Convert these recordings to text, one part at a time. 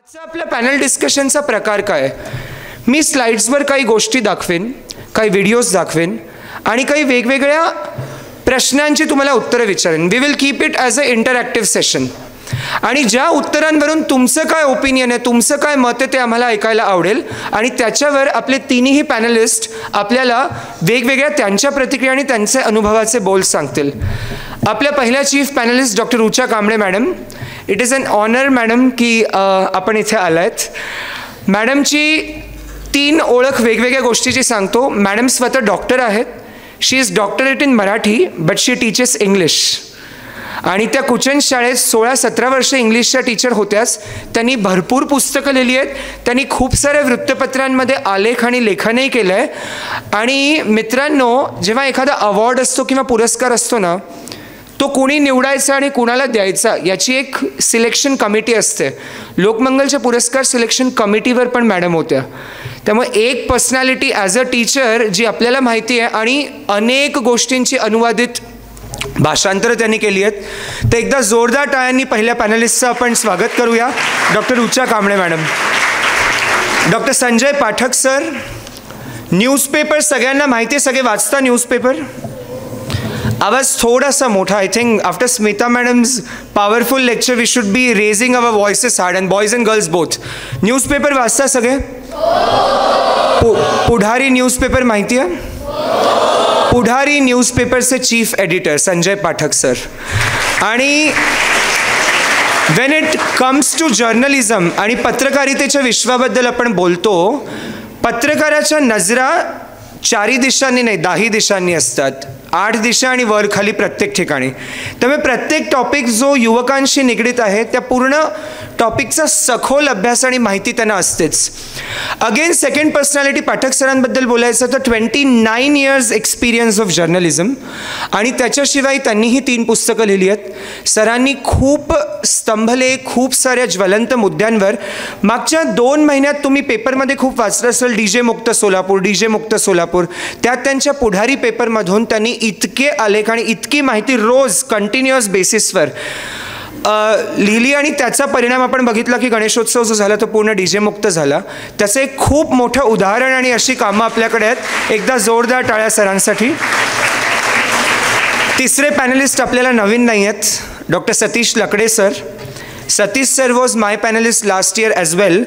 आजचा आपल्या पॅनल डिस्कशनचा प्रकार काय? मी स्लाइड्सवर काही गोष्टी दाखवेन, काही व्हिडिओज दाखवेन आणि काही वेगवेगळ्या प्रश्नांची तुम्हाला उत्तरं विचारेन. We will keep it as a interactive session. आणि ज्या उत्तरांवरून तुमचं काय ओपिनियन आहे, तुमचं काय मत आहे ते आम्हाला ऐकायला आवडेल. आणि त्याच्यावर आपले तिन्ही पॅनलिस्ट आपल्याला वेगवेगळ्या त्यांच्या प्रतिक्रिया आणि त्यांचे अनुभवाचे बोल सांगतील. आपल्या पहिल्या chief panelist doctor Richa Kamble madam. It is an honour madam की आपण इथे आलायत. मॅडमची 3 ओळख वेगवेगळ्या गोष्टीची सांगतो. मॅडम स्वतः डॉक्टर आहेत. She is doctorate in Marathi but she teaches English. आणि त्या कुचन शाळेत 16-17 वर्ष इंग्लिशच्या टीचर होत्याच. त्यांनी भरपूर पुस्तकं लिहिली आहेत. त्यांनी खूप साऱ्या वृत्तपत्रांमध्ये आलेख आणि लेखनही केलं आहे. आणि मित्रांनो, जेव्हा एखादा अवॉर्ड असतो किंवा पुरस्कार असतो ना, तो कोणी निवडायचा आणि कुणाला द्यायचा याची एक सिलेक्शन कमिटी असते. लोकमंगलच्या पुरस्कार सिलेक्शन कमिटीवर पण मॅडम होत्या. त्यामुळे एक पर्सनॅलिटी ॲज अ टीचर जी आपल्याला माहिती आहे आणि अनेक गोष्टींची अनुवादित भाषांतरं त्यांनी केली आहेत. तर एकदा जोरदार टाळ्यांनी पहिल्या पॅनलिस्टचं आपण स्वागत करूया. डॉक्टर ऋचा Kamble madam. Doctor Sanjay Pathak sir. Newspaper सगळ्यांना माहिती आहे, सगळे वाचता न्यूजपेपर? आवाज थोडासा मोठा. I think after Smita madam's powerful lecture we should be raising our voices hard and boys and girls both. Newspaper वाचता सगळे? पुढारी न्यूजपेपर माहिती आहे? पुढारी न्यूजपेपरचे chief editor Sanjay Pathak sir. आणि when it comes to journalism आणि पत्रकारितेच्या विश्वाबद्दल आपण बोलतो, पत्रकाराच्या नजरा 4 दिशांनी नाही 10 दिशांनी असतात. 8 दिशा आणि वर खाली प्रत्येक ठिकाणी. त्यामुळे प्रत्येक टॉपिक जो युवकांशी निगडीत आहे त्या पूर्ण टॉपिकचा सखोल अभ्यास आणि माहिती त्यांना असतेच. अगेन सेकंड पर्सनॅलिटी पाठक सरांबद्दल बोलायचं तर 29 इयर्स एक्सपिरियन्स ऑफ जर्नलिझम. आणि त्याच्याशिवाय त्यांनीही 3 पुस्तकं लिहिली आहेत. सरांनी खूप स्तंभले खूप साऱ्या ज्वलंत मुद्द्यांवर. मागच्या 2 महिन्यात तुम्ही पेपरमध्ये खूप वाचलं असेल, DJ मुक्त सोलापूर, DJ मुक्त सोलापूर. त्यात त्यांच्या पुढारी पेपरमधून त्यांनी इतके आलेख आणि इतकी माहिती रोज कंटिन्युअस बेसिसवर लिहिली. आणि त्याचा परिणाम आपण बघितला की गणेशोत्सव जो झाला तो पूर्ण DJ मुक्त झाला. त्याचं एक खूप मोठं उदाहरण आणि अशी कामं आपल्याकडे आहेत. एकदा जोरदार टाळ्या सरांसाठी. तिसरे पॅनलिस्ट आपल्याला नवीन नाही आहेत. Doctor Satish Lakde sir. Satish sir was my panelist last year as well.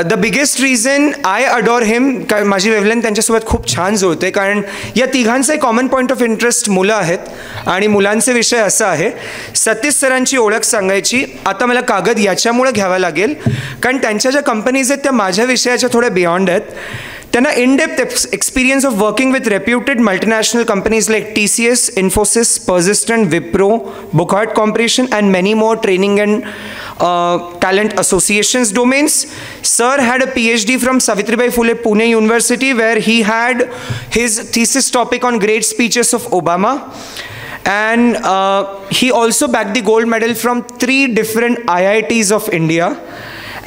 The biggest reason I adore him, कारण माझी वेवलेंथ त्यांच्यासोबत खूप छान जुळते. कारण या तिघांचं एक कॉमन पॉईंट ऑफ इंटरेस्ट मुलं आहेत आणि मुलांचे विषय असा आहे. सतीश सरांची ओळख सांगायची. आता मला कागद याच्यामुळे घ्यावा लागेल कारण त्यांच्या ज्या कंपनीज आहेत त्या माझ्या विषयाच्या थोड्या बियॉन्ड आहेत. त्यांना in depth experience of working with reputed multinational companies like TCS, Infosys, Persistent, Wipro, Wockhardt corporation and many more training and talent associations domains. Sir had a PhD from Savitribai Phule Pune University where he had his thesis topic on great speeches of Obama. And he also bagged the gold medal from 3 different IITs of India.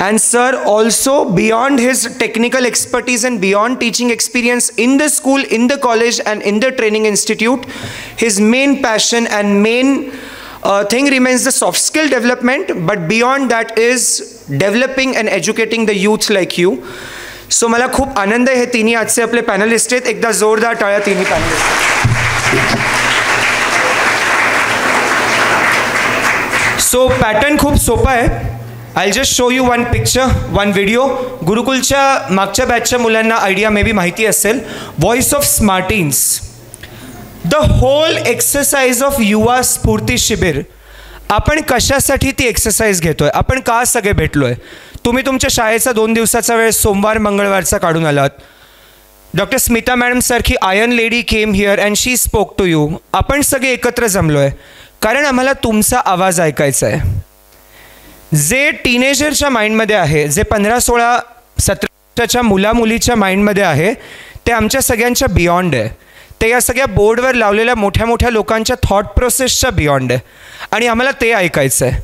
And sir also, beyond his technical expertise and beyond teaching experience in the school, in the college and in the training institute, his main passion and main thing remains the soft skill development, but beyond that is developing and educating the youth like you. So मला खूप आनंद आहे. हे तिन्ही आजचे आपले panellist आहेत. एकदा जोरदार टाळ्या तिन्ही पॅनलिस्ट. सो पॅटर्न खूप सोपा आहे. I just show you 1 picture 1 video. गुरुकुलच्या मागच्या बॅचच्या मुलांना आयडिया मे बी माहिती असेल. Voice of Smarteens. The whole exercise of युवा स्फूर्ती शिबिर. आपण कशासाठी ती एक्सरसाइज घेतोय? आपण का सगळे भेटलोय? तुम्ही तुमच्या शाळेचा 2 दिवसाचा वेळ सोमवार मंगळवारचा काढून आलात. डॉक्टर स्मिता मॅडम सारखी iron lady came here and she spoke to you. आपण सगळे एकत्र जमलोय कारण आम्हाला तुमचा आवाज ऐकायचा आहे. जे टीनेजरच्या माइंडमध्ये आहे, जे 15-16-17 वर्षाच्या मुलामुलीच्या माइंडमध्ये आहे, ते आमच्या सगळ्यांच्या बियॉन्ड आहे. ते या सगळ्या बोर्डवर लावलेल्या मोठ्या मोठ्या लोकांच्या थॉट प्रोसेसच्या बियॉन्ड आहे आणि आम्हाला ते ऐकायचं आहे.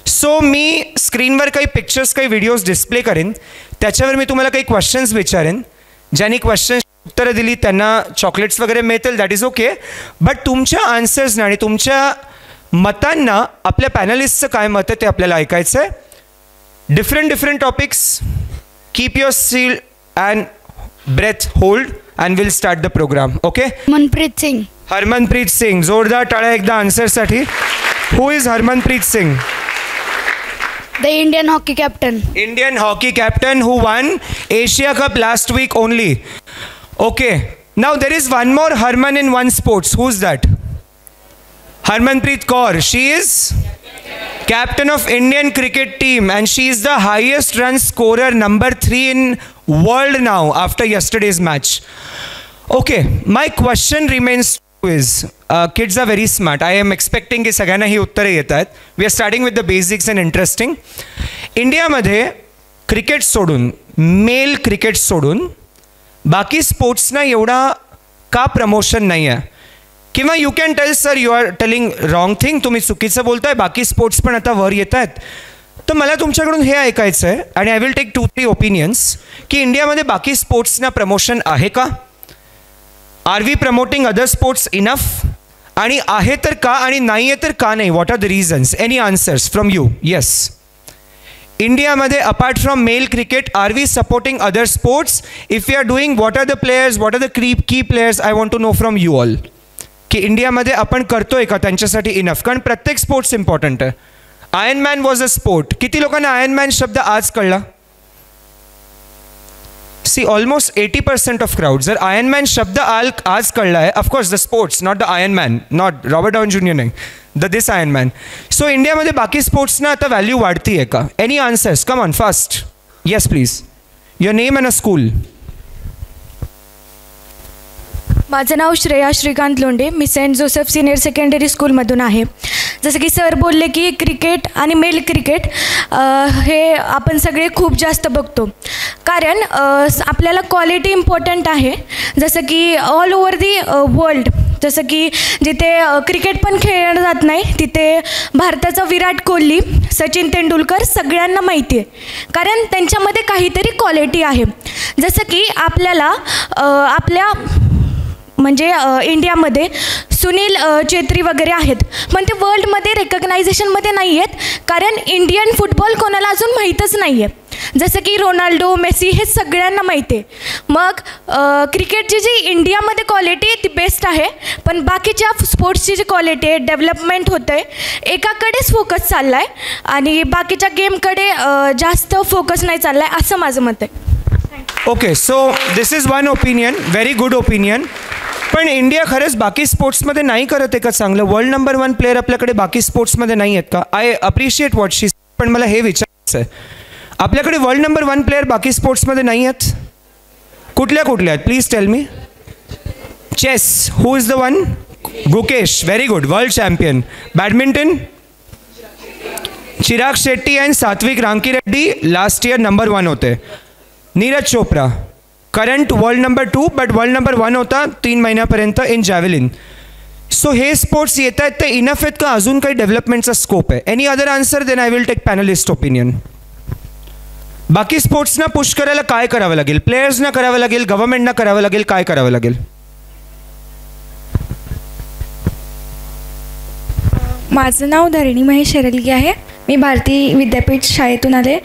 सो मी स्क्रीनवर काही पिक्चर्स काही व्हिडिओज डिस्प्ले करेन. त्याच्यावर मी तुम्हाला काही क्वेश्चन्स विचारेन. ज्यांनी क्वेश्चन्स उत्तरं दिली त्यांना चॉकलेट्स वगैरे मिळतील, दॅट इज ओके. बट तुमच्या आन्सर्सना आणि तुमच्या मतांना आपल्या पॅनलिस्टचं काय मत आहे ते आपल्याला ऐकायचं आहे. different topics. Keep your seal and breath hold and we'll start the program. Okay? Manpreet Singh. Harmanpreet Singh. जोरदार टाळ्या एकदा आन्सरसाठी. Who is Harmanpreet Singh? The Indian hockey captain. Indian hockey captain who won Asia Cup last week only. Okay. Now there is one more Harman in one sports. Who's that? Harmanpreet Kaur. She is captain of Indian cricket team and she is the highest run scorer, number 3 in world now after yesterday's match. Okay, my question remains is, kids are very smart. I am expecting की सगळ्यांना ही उत्तरे येत आहेत. We are starting with the basics and interesting. इंडियामध्ये cricket सोडून, male cricket सोडून बाकी स्पोर्ट्सना एवढा का प्रमोशन नाही आहे? किंवा you can tell sir you are telling wrong thing, तुम्ही चुकीचं बोलताय, बाकी स्पोर्ट्स पण आता वर येत आहेत. तर मला तुमच्याकडून हे ऐकायचं आहे आणि आय विल टेक 2-3 ओपिनियन्स की इंडियामध्ये बाकी स्पोर्ट्सना प्रमोशन आहे का? Are we promoting other sports enough? आणि आहे तर का आणि नाही आहे तर का नाही? What are the reasons? Any answers from you? Yes. इंडियामध्ये apart from male cricket are we supporting other sports? If you are doing, what are the players, what are the key players? I want to know from you all की इंडियामध्ये आपण करतोय का त्यांच्यासाठी enough? कारण प्रत्येक sports important आहे. Iron man was a sport. किती लोकांना आयर्न मॅन शब्द आज कळला? See almost 80% of crowd. जर आयर्न मॅन शब्द आज कळला आहे, of course the sports, not the iron man, not Robert Downey junior, नाही, the this iron man. So इंडियामध्ये बाकी स्पोर्ट्सना आता व्हॅल्यू वाढती आहे का? Any answers? Come on fast. Yes please. Your name and a school. माझं नाव श्रेया श्रीकांत लोंढे. मी सेंट जोसेफ सिनियर सेकंडरी स्कूलमधून आहे. जसं की सर बोलले की क्रिकेट आणि मेल क्रिकेट हे आपण सगळे खूप जास्त बघतो, कारण आपल्याला क्वालिटी इम्पॉर्टंट आहे. जसं की ऑल ओव्हर दी वर्ल्ड, जसं की जिथे क्रिकेट पण खेळलं जात नाही तिथे भारताचा विराट कोहली, सचिन तेंडुलकर सगळ्यांना माहिती आहे, कारण त्यांच्यामध्ये काहीतरी क्वालिटी आहे. जसं की आपल्याला आपल्या म्हणजे इंडियामध्ये सुनील चेत्री वगैरे आहेत, पण ते वर्ल्डमध्ये रेकग्नायझेशनमध्ये नाही आहेत, कारण इंडियन फुटबॉल कोणाला अजून माहीतच नाही आहे. जसं की रोनाल्डो, मेसी हे सगळ्यांना माहिती आहे. मग क्रिकेटची जी इंडियामध्ये क्वालिटी ती बेस्ट आहे, पण बाकीच्या स्पोर्ट्सची जी क्वालिटी आहे, डेव्हलपमेंट होतं आहे, एकाकडेच फोकस चालला आहे आणि बाकीच्या गेमकडे जास्त फोकस नाही चालला आहे, असं माझं मत आहे. Okay, so this is one opinion, very good opinion. पण इंडिया खरंच बाकी स्पोर्ट्समध्ये नाही करत आहे का चांगलं? वर्ल्ड नंबर 1 प्लेअर आपल्याकडे बाकी स्पोर्ट्समध्ये नाही आहेत का? आय अप्रिशिएट व्हॉट शी, पण मला हे विचारायचं आहे, आपल्याकडे वर्ल्ड नंबर 1 प्लेअर बाकी स्पोर्ट्समध्ये नाही आहेत? कुठल्या आहेत? Please tell me. Chess, who is the one? Gukesh, very good, world champion. Badminton, Chirag Shetty and Satwik Rankireddy last year number 1 होते. Neeraj Chopra, current world number 2 but world number 1 होता 3 महिन्यापर्यंत इन जॅव्हलिन. सो हे स्पोर्ट्स येत आहेत ते इनफ आहेत का? अजून काही डेव्हलपमेंटचा स्कोप आहे? Any other answer? Then I will take panelist opinion. बाकी स्पोर्ट्सना पुश करायला काय करावं लागेल? प्लेयर्सना करावं लागेल, गव्हर्नमेंटना करावं लागेल, काय करावं लागेल? माझं नाव धरणी महेश शेरलगी आहे. मी भारतीय विद्यापीठ शाळेतून आले.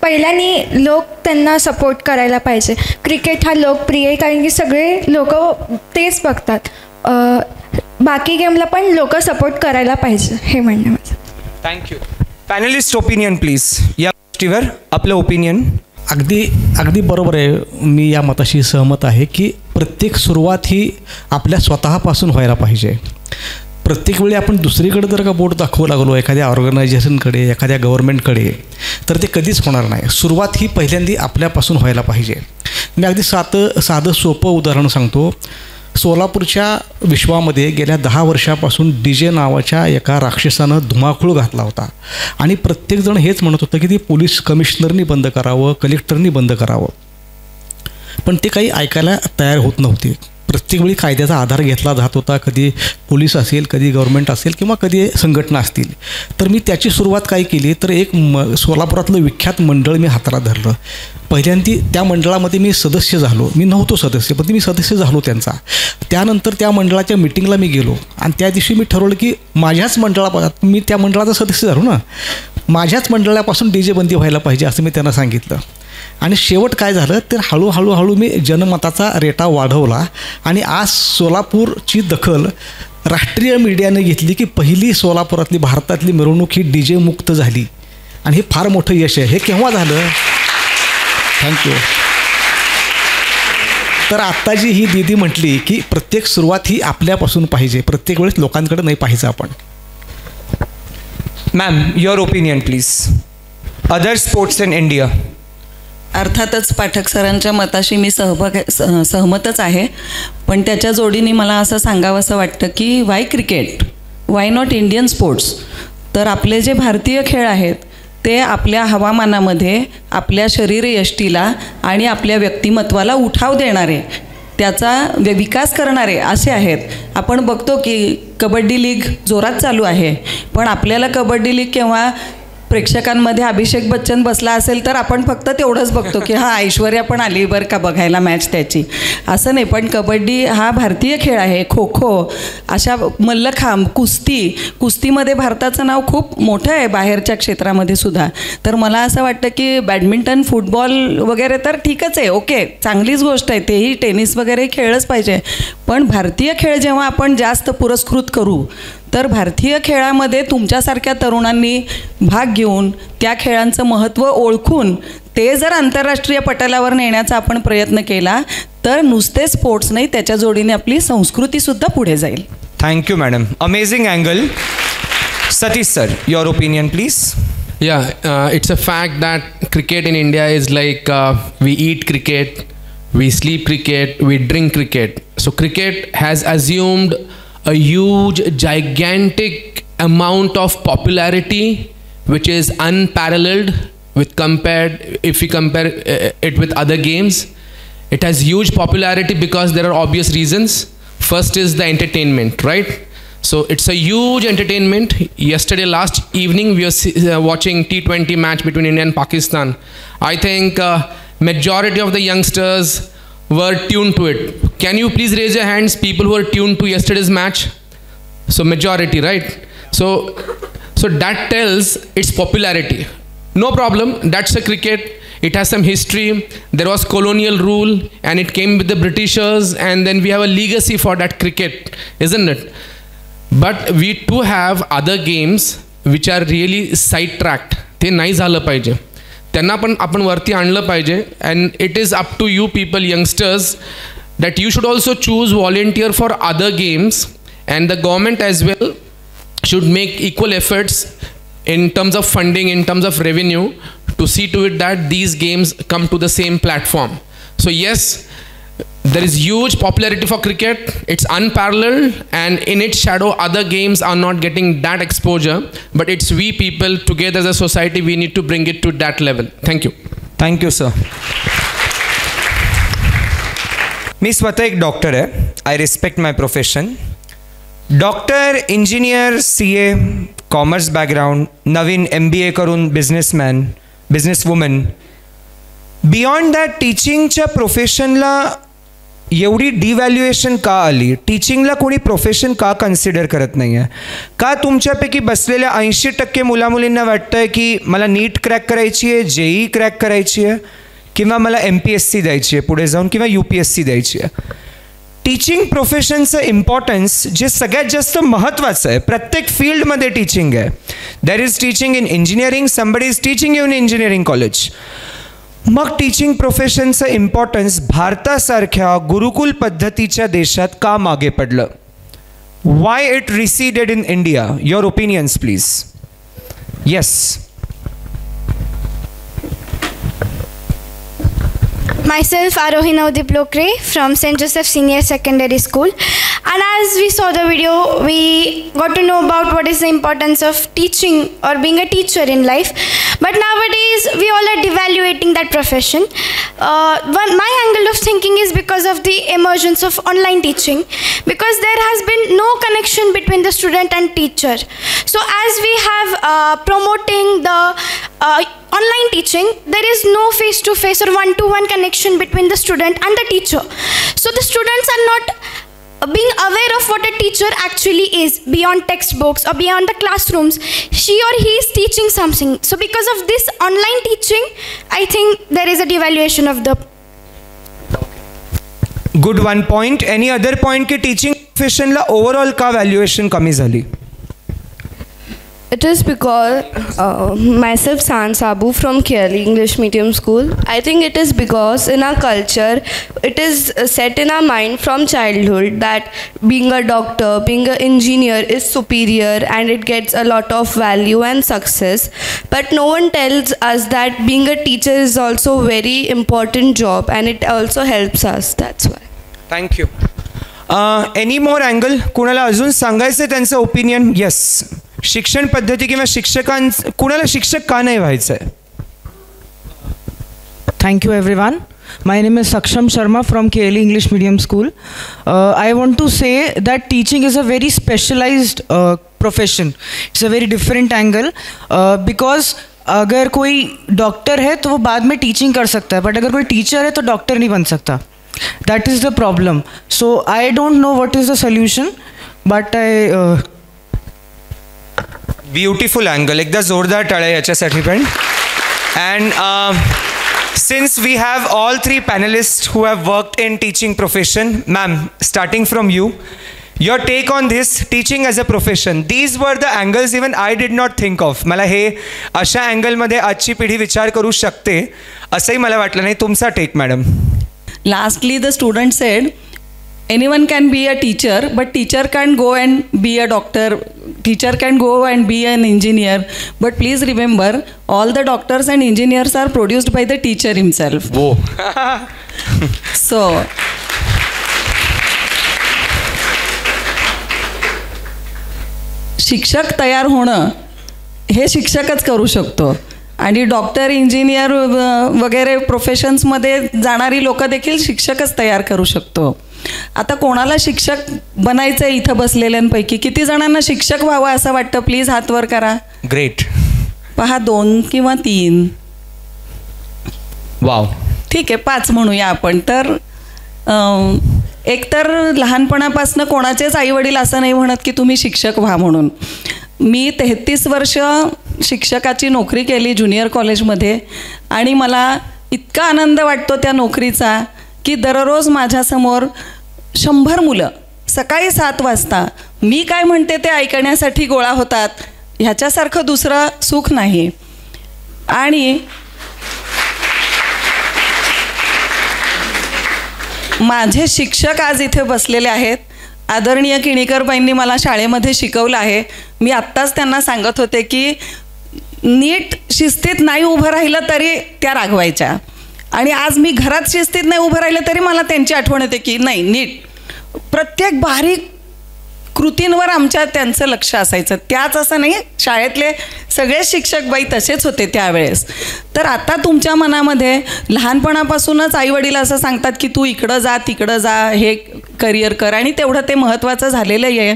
पहिल्याने लोक त्यांना सपोर्ट करायला पाहिजे. क्रिकेट हा लोकप्रिय आहे कारण की सगळे लोक तेच बघतात. बाकी गेमला पण लोक सपोर्ट करायला पाहिजे, हे म्हणणं माझं. थँक्यू. Panellist opinion please. या गोष्टीवर आपलं ओपिनियन. अगदी बरोबर आहे. मी या मताशी सहमत आहे की प्रत्येक सुरुवात ही आपल्या स्वतःपासून व्हायला पाहिजे. प्रत्येक वेळी आपण दुसरीकडे जर का बोट दाखवू लागलो एखाद्या ऑर्गनायझेशनकडे, एखाद्या गव्हर्नमेंटकडे, तर ते कधीच होणार नाही. सुरुवात ही पहिल्यांदा आपल्यापासून व्हायला पाहिजे. मी अगदी साधं सोपं उदाहरण सांगतो. सोलापूरच्या विश्वामध्ये गेल्या 10 वर्षापासून DJ नावाच्या एका राक्षसानं धुमाकूळ घातला होता आणि प्रत्येकजण हेच म्हणत होतं की ते पोलीस कमिशनरनी बंद करावं, कलेक्टरनी बंद करावं, पण ते काही ऐकायला तयार होत नव्हते. प्रत्येक वेळी कायद्याचा आधार घेतला जात होता, कधी पोलीस असेल, कधी गव्हर्नमेंट असेल किंवा कधी संघटना असतील. तर मी त्याची सुरुवात काय केली तर एक सोलापुरातलं विख्यात मंडळ मी हाताला धरलं. पहिल्यांदा त्या मंडळामध्ये मी सदस्य झालो. मी नव्हतो सदस्य, पण मी सदस्य झालो त्यांचा. त्यानंतर त्या मंडळाच्या मिटिंगला मी गेलो आणि त्या दिवशी मी ठरवलं की माझ्याच मंडळात मी त्या मंडळाचा सदस्य झालो ना, माझ्याच मंडळापासून DJ बंदी व्हायला पाहिजे असं मी त्यांना सांगितलं. आणि शेवट काय झालं तर हळूहळू मी जनमताचा रेटा वाढवला आणि आज सोलापूरची दखल राष्ट्रीय मीडियाने घेतली की पहिली सोलापुरातली भारतातली मिरवणूक ही DJ मुक्त झाली. आणि हे फार मोठं यश आहे. हे केव्हा झालं? थँक्यू. तर आत्ता जी ही दीदी म्हटली की प्रत्येक सुरुवात ही आपल्यापासून पाहिजे, प्रत्येक वेळेस लोकांकडे नाही पाहिजे आपण. Ma'am, your opinion please. Other sports in India. अर्थातच पाठक सरांच्या मताशी मी सहमतच आहे, पण त्याच्या जोडीने मला असं सांगावंसं वाटतं की Y cricket, why not Indian sports. तर आपले जे भारतीय खेळ आहेत ते आपल्या हवामानामध्ये आपल्या शरीरयष्टीला आणि आपल्या व्यक्तिमत्वाला उठाव देणारे, त्याचा विकास करणारे असे आहेत. आपण बघतो की कबड्डी लीग जोरात चालू आहे, पण आपल्याला कबड्डी लीग केव्हा प्रेक्षकांमध्ये अभिषेक बच्चन बसला असेल तर आपण फक्त तेवढंच बघतो की हां ऐश्वर्या पण आली बरं का बघायला मॅच त्याची, असं नाही. पण कबड्डी हा भारतीय खेळ आहे. खो खो, अशा मल्लखांब, कुस्तीमध्ये भारताचं नाव खूप मोठं आहे बाहेरच्या क्षेत्रामध्ये सुद्धा. तर मला असं वाटतं की बॅडमिंटन, फुटबॉल वगैरे तर ठीकच आहे, ओके, चांगलीच गोष्ट आहे, तेही टेनिस वगैरे खेळलंच पाहिजे. पण भारतीय खेळ जेव्हा आपण जास्त पुरस्कृत करू तर भारतीय खेळामध्ये तुमच्यासारख्या तरुणांनी भाग घेऊन त्या खेळांचं महत्त्व ओळखून ते जर आंतरराष्ट्रीय पटलावर नेण्याचा आपण प्रयत्न केला तर नुसते स्पोर्ट्स नाही, त्याच्या जोडीने आपली संस्कृतीसुद्धा पुढे जाईल. Thank you madam. Amazing angle. Satish sir, your opinion please. It's a fact that cricket in India is like we eat cricket, we sleep cricket, we drink cricket. So cricket has assumed a huge, gigantic amount of popularity, which is unparalleled if we compare it with other games. It has huge popularity because there are obvious reasons. First is the entertainment, right? So it's a huge entertainment. Yesterday, last evening, we were watching T20 match between India and Pakistan. I think majority of the youngsters were tuned to it. Can you please raise your hands, people who were tuned to yesterday's match? So majority, right? So that tells its popularity. No problem, that's a cricket. It has some history. There was colonial rule and it came with the Britishers, and then we have a legacy for that cricket, isn't it? But we too have other games which are really sidetracked. ते नाही झालं पाहिजे, त्यांना पण आपण वरती आणलं पाहिजे. And it is up to you people, youngsters, that you should also choose volunteer for other games, and the government as well should make equal efforts in terms of funding, in terms of revenue, to see to it that these games come to the same platform. So yes, there is huge popularity for cricket. It's unparalleled, and in its shadow other games are not getting that exposure, but it's we people together as a society, we need to bring it to that level. Thank you. Thank you sir. मी स्वतः एक doctor आहे. I respect my profession. Doctor, engineer, CA, commerce background, Naveen MBA करून businessman, businesswoman. Beyond that टीचिंगच्या प्रोफेशनला एवढी डिव्हॅल्युएशन का आली? टीचिंगला कोणी profession का consider करत नाही आहे? का तुमच्यापैकी बसलेल्या 80% मुलामुलींना वाटतं आहे की मला नीट क्रॅक करायची आहे, JEE क्रॅक करायची आहे, किंवा मला MPSC द्यायची आहे पुढे जाऊन, किंवा UPSC द्यायची आहे? टीचिंग प्रोफेशनचं इम्पॉर्टन्स जे सगळ्यात जास्त महत्त्वाचं आहे, प्रत्येक फील्डमध्ये टीचिंग आहे. There is teaching in engineering, somebody is teaching you in engineering college. मग टीचिंग प्रोफेशनचं इम्पॉर्टन्स भारतासारख्या गुरुकुल पद्धतीच्या देशात का मागे पडलं? Why it receded in India? Your opinions please. Yes. Myself, Arohi Navdeep Lokre from St. Joseph Senior Secondary School. And as we saw the video, we got to know about what is the importance of teaching or being a teacher in life. But nowadays, we all are devaluating that profession. My angle of thinking is because of the emergence of online teaching, because there has been no connection between the student and teacher. So as we have promoting the online teaching, there is no face-to-face or one-to-one connection between the student and the teacher. So the students are not being aware of what a teacher actually is beyond textbooks or beyond the classrooms. She or he is teaching something. So because of this online teaching, I think there is a devaluation of the. Good one point. Any other point की teaching प्रोफेशनला overall का valuation कमी झाली? It is because myself San Sabu from Kerala English Medium School. I think it is because in our culture, it is set in our mind from childhood that being a doctor, being an engineer is superior and it gets a lot of value and success. But no one tells us that being a teacher is also a very important job and it also helps us. That's why. Thank you. Any more angle? कुणाला अजून सांगायचं त्यांचं opinion? Yes. शिक्षण पद्धती किंवा कुणाला शिक्षक का नाही व्हायचं आहे? Thank you everyone. My name is Saksham Sharma from KLE English Medium School. I want to say that teaching is a very specialized profession. It's a very different angle because अगर कोई डॉक्टर है तो वो बाद में teaching कर सकता है, बट अगर कोई टीचर है तो डॉक्टर नहीं बन सकता. That is the problem. So I don't know what is the solution, but I beautiful angle. एकदा जोरदार टाळ्या याच्यासाठी पण. And since we have all 3 panelists who have worked in teaching profession, ma'am, starting from you, your take on this teaching as a profession. These were the angles even I did not think of. मला हे अशा अँगलमध्ये आजची पिढी विचार करू शकते असंही मला वाटलं नाही. तुमचा take madam. Lastly, the student said, anyone can be a teacher, but teacher can't go and be a doctor. Teacher can go and be an engineer. But please remember, all the doctors and engineers are produced by the teacher himself. Whoa. So, शिक्षक तयार होणं हे शिक्षकच करू शकतो. आणि doctor, engineer वगैरे प्रोफेशन्समध्ये जाणारी लोकं देखील शिक्षकच तयार करू शकतो. आता कोणाला शिक्षक बनायचं आहे इथं बसलेल्यांपैकी? किती जणांना शिक्षक व्हावं असं वाटतं? प्लीज हात वर करा. ग्रेट. पहा, 2 किंवा 3. वाव. ठीक आहे, 5 म्हणूया आपण. तर एकतर लहानपणापासून कोणाचेच आईवडील असं नाही म्हणत की तुम्ही शिक्षक व्हा म्हणून. मी 33 वर्ष शिक्षकाची नोकरी केली ज्युनियर कॉलेजमध्ये आणि मला इतका आनंद वाटतो त्या नोकरीचा की दररोज माझ्यासमोर 100 मुलं सकाळी 7 वाजता मी काय म्हणते ते ऐकण्यासाठी गोळा होतात. ह्याच्यासारखं दुसरं सुख नाही. आणि माझे शिक्षक आज इथे बसलेले आहेत. आदरणीय किणीकरबाईंनी मला शाळेमध्ये शिकवलं आहे. मी आत्ताच त्यांना सांगत होते की नीट शिस्तीत नाही उभं राहिलं तरी त्या रागवायच्या. आणि आज मी घरात शिस्तीत नाही उभं राहिलं तरी मला त्यांची आठवण येते की नाही, नीट प्रत्येक बारीक कृतींवर त्यांचं लक्ष असायचं. त्याच असं नाही, शाळेतले सगळे शिक्षक बाई तसेच होते त्यावेळेस. तर आता तुमच्या मनामध्ये लहानपणापासूनच आईवडील असं सांगतात की तू इकडं जा, तिकडं जा, हे करिअर कर. आणि तेवढं ते महत्त्वाचं झालेलं आहे.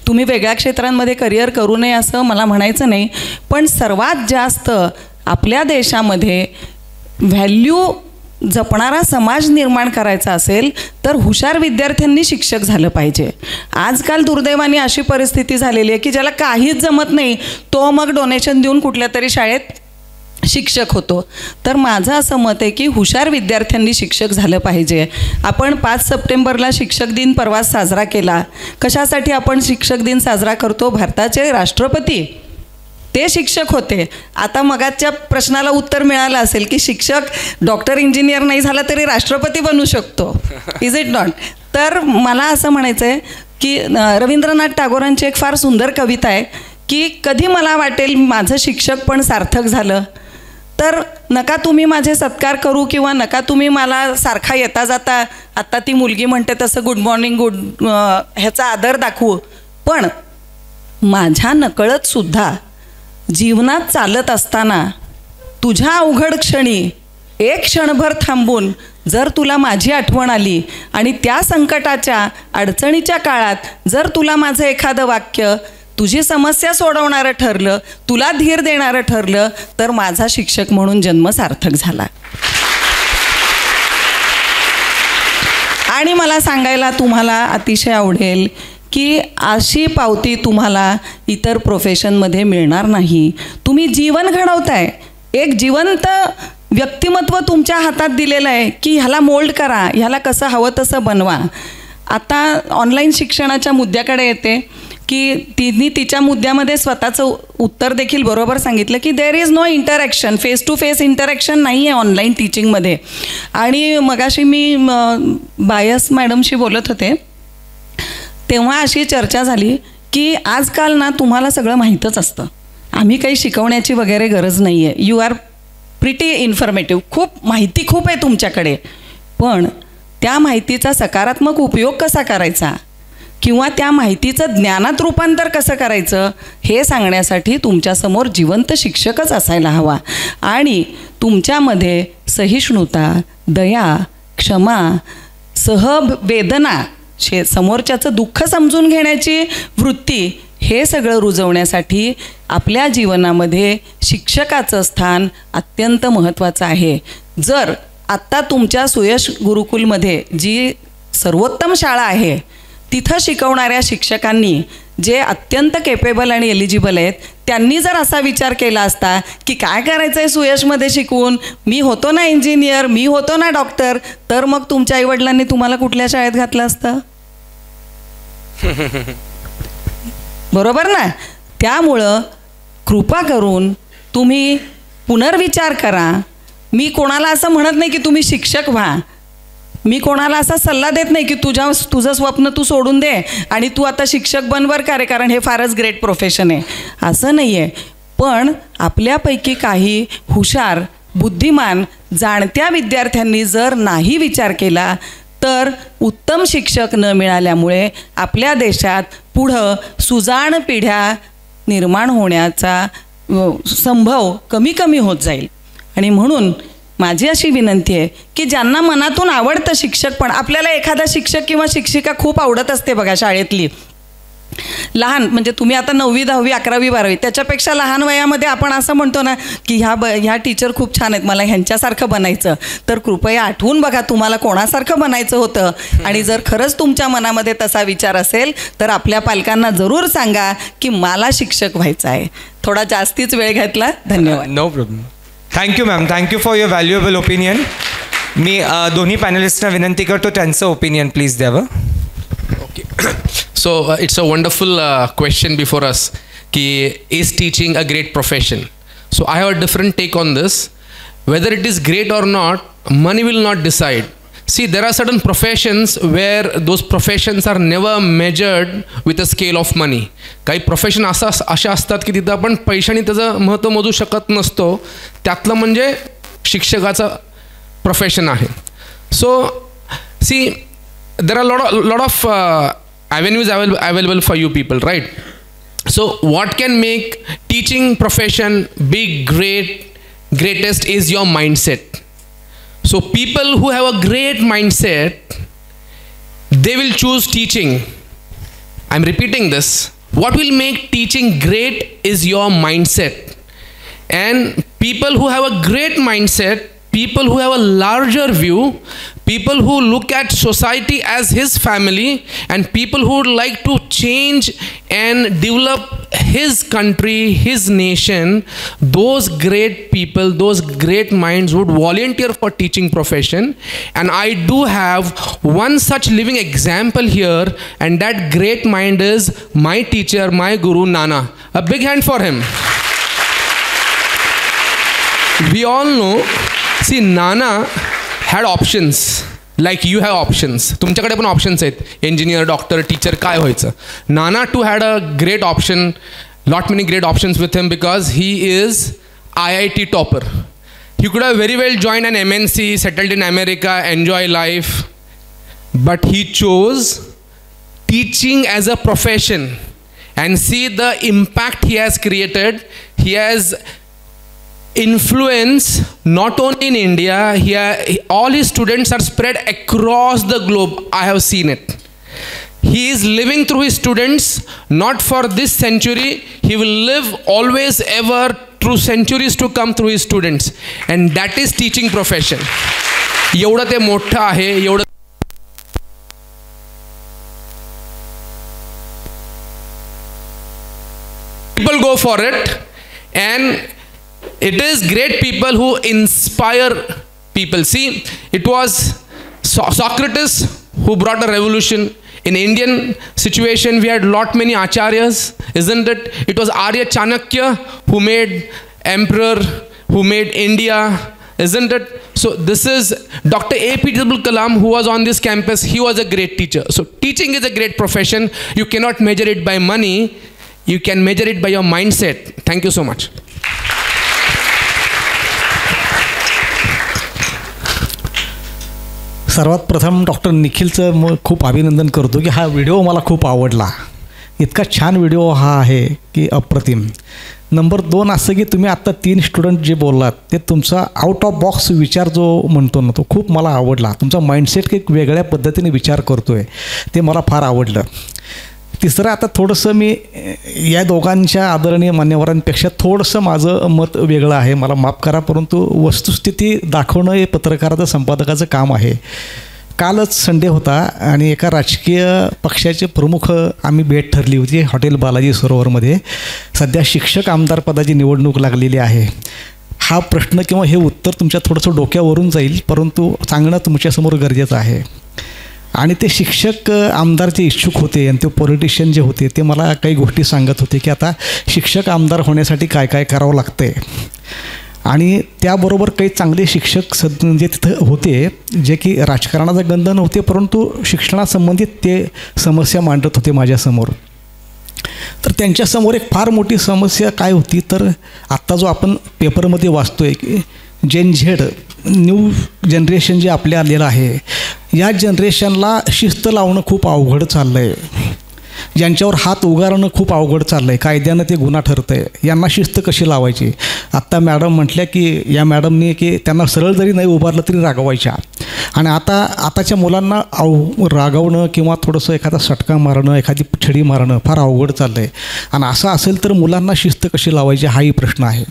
तुम्ही वेगळ्या क्षेत्रांमध्ये करिअर करू नये असं मला म्हणायचं नाही, पण सर्वात जास्त आपल्या देशामध्ये व्हॅल्यू जपणारा समाज निर्माण करायचा असेल तर हुशार विद्यार्थ्यांनी शिक्षक झालं पाहिजे. आजकाल दुर्दैवाने अशी परिस्थिती झालेली आहे की ज्याला काहीच जमत नाही तो मग डोनेशन देऊन कुठल्या तरी शाळेत शिक्षक होतो. तर माझं असं मत आहे की हुशार विद्यार्थ्यांनी शिक्षक झालं पाहिजे. आपण 5 सप्टेंबरला शिक्षक दिन परवाच साजरा केला. कशासाठी आपण शिक्षक दिन साजरा करतो? भारताचे राष्ट्रपती ते शिक्षक होते. आता मगाच्या प्रश्नाला उत्तर मिळालं असेल की शिक्षक डॉक्टर, इंजिनियर नाही झाला तरी राष्ट्रपती बनू शकतो. Is it not? तर मला असं म्हणायचं आहे की रवींद्रनाथ टागोरांची एक फार सुंदर कविता आहे की कधी मला वाटेल माझं शिक्षक पण सार्थक झालं तर नका तुम्ही माझे सत्कार करू किंवा नका तुम्ही मला सारखा येता जाता आत्ता ती मुलगी म्हणते तसं गुड मॉर्निंग ह्याचा आदर दाखवू, पण माझ्या नकळतसुद्धा जीवनात चालत असताना तुझ्या अवघड क्षणी एक क्षणभर थांबून जर तुला माझी आठवण आली आणि त्या संकटाच्या अडचणीच्या काळात जर तुला माझं एखादं वाक्य तुझी समस्या सोडवणारं ठरलं, तुला धीर देणारं ठरलं, तर माझा शिक्षक म्हणून जन्म सार्थक झाला. आणि मला सांगायला तुम्हाला अतिशय आवडेल की अशी पावती तुम्हाला इतर प्रोफेशनमध्ये मिळणार नाही. तुम्ही जीवन घडवताय, एक जिवंत व्यक्तिमत्व तुमच्या हातात दिलेलं आहे की ह्याला मोल्ड करा, ह्याला कसं हवं तसं बनवा. आता ऑनलाईन शिक्षणाच्या मुद्द्याकडे येते की तिने तिच्या मुद्द्यामध्ये स्वतःचं उत्तर देखील बरोबर सांगितलं की there is no interaction, face to face interaction नाही आहे ऑनलाईन टीचिंगमध्ये. आणि मगाशी मी बायस मॅडमशी बोलत होते तेव्हा अशी चर्चा झाली की आजकाल ना तुम्हाला सगळं माहीतच असतं, आम्ही काही शिकवण्याची वगैरे गरज नाही आहे, यू आर प्रिटी इन्फॉर्मेटिव्ह, खूप माहिती खूप आहे तुमच्याकडे, पण त्या माहितीचा सकारात्मक उपयोग कसा करायचा किंवा त्या माहितीचं ज्ञानात रूपांतर कसं करायचं हे सांगण्यासाठी तुमच्यासमोर जिवंत शिक्षकच असायला हवा. आणि तुमच्यामध्ये सहिष्णुता, दया, क्षमा, सहवेदना, समोरच्याचं दुःख समजून घेण्याची वृत्ती, हे सगळं रुजवण्यासाठी आपल्या जीवनामध्ये शिक्षकाचं स्थान अत्यंत महत्त्वाचं आहे. जर आत्ता तुमच्या सुयश गुरुकुलमध्ये जी सर्वोत्तम शाळा आहे तिथं शिकवणाऱ्या शिक्षकांनी जे अत्यंत केपेबल आणि एलिजिबल आहेत त्यांनी जर असा विचार केला असता की काय करायचं आहे सुयशमध्ये शिकवून, मी होतो ना इंजिनियर, मी होतो ना डॉक्टर, तर मग तुमच्या आईवडिलांनी तुम्हाला कुठल्या शाळेत घातलं असतं? बरोबर ना. त्यामुळं कृपा करून तुम्ही पुनर्विचार करा. मी कोणाला असं म्हणत नाही की तुम्ही शिक्षक व्हा, मी कोणाला असा सल्ला देत नाही की तुझं स्वप्न तू सोडून दे आणि तू आता शिक्षक बन बरं का रे, कारण हे फारच ग्रेट प्रोफेशन आहे, असं नाही आहे. पण आपल्यापैकी काही हुशार, बुद्धिमान, जाणत्या विद्यार्थ्यांनी जर नाही विचार केला तर उत्तम शिक्षक न मिळाल्यामुळे आपल्या देशात पुढं सुजाण पिढ्या निर्माण होण्याचा संभव कमी कमी होत जाईल. आणि म्हणून माझी अशी विनंती आहे की ज्यांना मनातून आवडतं शिक्षक, पण आपल्याला एखादा शिक्षक किंवा शिक्षिका खूप आवडत असते बघा शाळेतली, लहान म्हणजे तुम्ही आता 9वी 10वी 11वी 12वी त्याच्यापेक्षा लहान वयामध्ये आपण असं म्हणतो ना की ह्या टीचर खूप छान आहेत, मला ह्यांच्यासारखं बनायचं, तर कृपया आठवून बघा तुम्हाला कोणासारखं बनायचं होतं. आणि जर खरंच तुमच्या मनामध्ये तसा विचार असेल तर आपल्या पालकांना जरूर सांगा की मला शिक्षक व्हायचं आहे. थोडा जास्तीच वेळ घेतला, धन्यवाद. No problem. Thank you ma'am, thank you for your valuable opinion. मी दोन्ही पॅनलिस्टना विनंती करतो त्यांचं ओपिनियन प्लीज द्यावं. Okay. So it's a wonderful question before us. Is teaching a great profession? So I have a different take on this. Whether it is great or not, money will not decide. See, there are certain professions where those professions are never measured with a scale of money. काही profession अशा असतात की तिथं आपण पैशाने त्याचं महत्त्व मोजू शकत नसतो. त्यातलं म्हणजे शिक्षकाचं प्रोफेशन आहे. So see, there are lot of avenues available for you people, right? So what can make teaching profession big, greatest is your mindset. So people who have a great mindset, they will choose teaching. I'm repeating this. What will make teaching great is your mindset. And people who have a great mindset, people who have a larger view, people who look at society as his family, and people who would like to change and develop his country, his nation, those great people, those great minds would volunteer for teaching profession. And I do have one such living example here, and that great mind is my teacher, my guru Nana. A big hand for him. We all know, see, Nana had options like you have options. तुमच्याकडे पण options आहेत, engineer, doctor, teacher, काय व्हायचं. Nana too had a great option, lot many great options with him because he is IIT topper. He could have very well joined an MNC, settled in America, enjoy life, but he chose teaching as a profession, and see the impact he has created. He has influence not only in India, all his students are spread across the globe. I have seen it. He is living through his students, not for this century. He will live always ever through centuries to come through his students, and that is teaching profession. एवढं ते मोठं आहे, एवढं people go for it, and it is great people who inspire people. See, it was Socrates who brought a revolution. In Indian situation, we had lot many acharyas, isn't it? It was Arya Chanakya who made emperor, who made India, isn't it? So this is Dr. APJ Abdul Kalam, who was on this campus. He was a great teacher. So teaching is a great profession. You cannot measure it by money. You can measure it by your mindset. Thank you so much. सर्वात प्रथम doctor निखिलचं खूप अभिनंदन करतो की हा video मला खूप आवडला. इतका छान व्हिडिओ हा आहे की अप्रतिम. नंबर 2 असं की तुम्ही आत्ता 3 स्टुडंट जे बोललात ते तुमचा आउट ऑफ बॉक्स विचार जो म्हणतो ना तो खूप मला आवडला. तुमचा माइंडसेट एक वेगळ्या पद्धतीने विचार करतो आहे ते मला फार आवडलं. तिसरं आता थोडंसं मी या दोघांच्या आदरणीय मान्यवरांपेक्षा थोडंसं माझं मत वेगळं आहे, मला माफ करा, परंतु वस्तुस्थिती दाखवणं हे पत्रकाराचं संपादकाचं काम आहे. कालच संडे होता आणि एका राजकीय पक्षाचे प्रमुख आम्ही भेट ठरली होती हॉटेल बालाजी सरोवरमध्ये. सध्या शिक्षक आमदार पदाची निवडणूक लागलेली आहे. हा प्रश्न किंवा हे उत्तर तुमच्या थोडंसं डोक्यावरून जाईल, परंतु सांगणं तुमच्यासमोर गरजेचं आहे. आणि ते शिक्षक आमदार जे इच्छुक होते आणि ते पॉलिटिशियन जे होते ते मला काही गोष्टी सांगत होते की आता शिक्षक आमदार होण्यासाठी काय काय करावं लागतं आहे. आणि त्याबरोबर काही चांगले शिक्षक म्हणजे तिथं होते जे की राजकारणाचा गंध नव्हते, परंतु शिक्षणासंबंधित ते समस्या मांडत होते माझ्यासमोर. तर त्यांच्यासमोर एक फार मोठी समस्या काय होती तर आत्ता जो आपण पेपरमध्ये वाचतो आहे की जेन झेड न्यू जनरेशन जे आपल्या आलेलं आहे या जनरेशनला शिस्त लावणं खूप अवघड चाललं आहे. ज्यांच्यावर हात उगारणं खूप अवघड चाललं आहे, कायद्यानं ते गुन्हा ठरतं आहे. यांना शिस्त कशी लावायची. आत्ता मॅडम म्हटल्या की या मॅडमनी की त्यांना सरळ जरी नाही उभारलं तरी रागवायच्या. आणि आताच्या मुलांना रागवणं किंवा थोडंसं एखादा सटका मारणं, एखादी छडी मारणं फार अवघड चाललं आहे. आणि असं असेल तर मुलांना शिस्त कशी लावायची हाही प्रश्न आहे.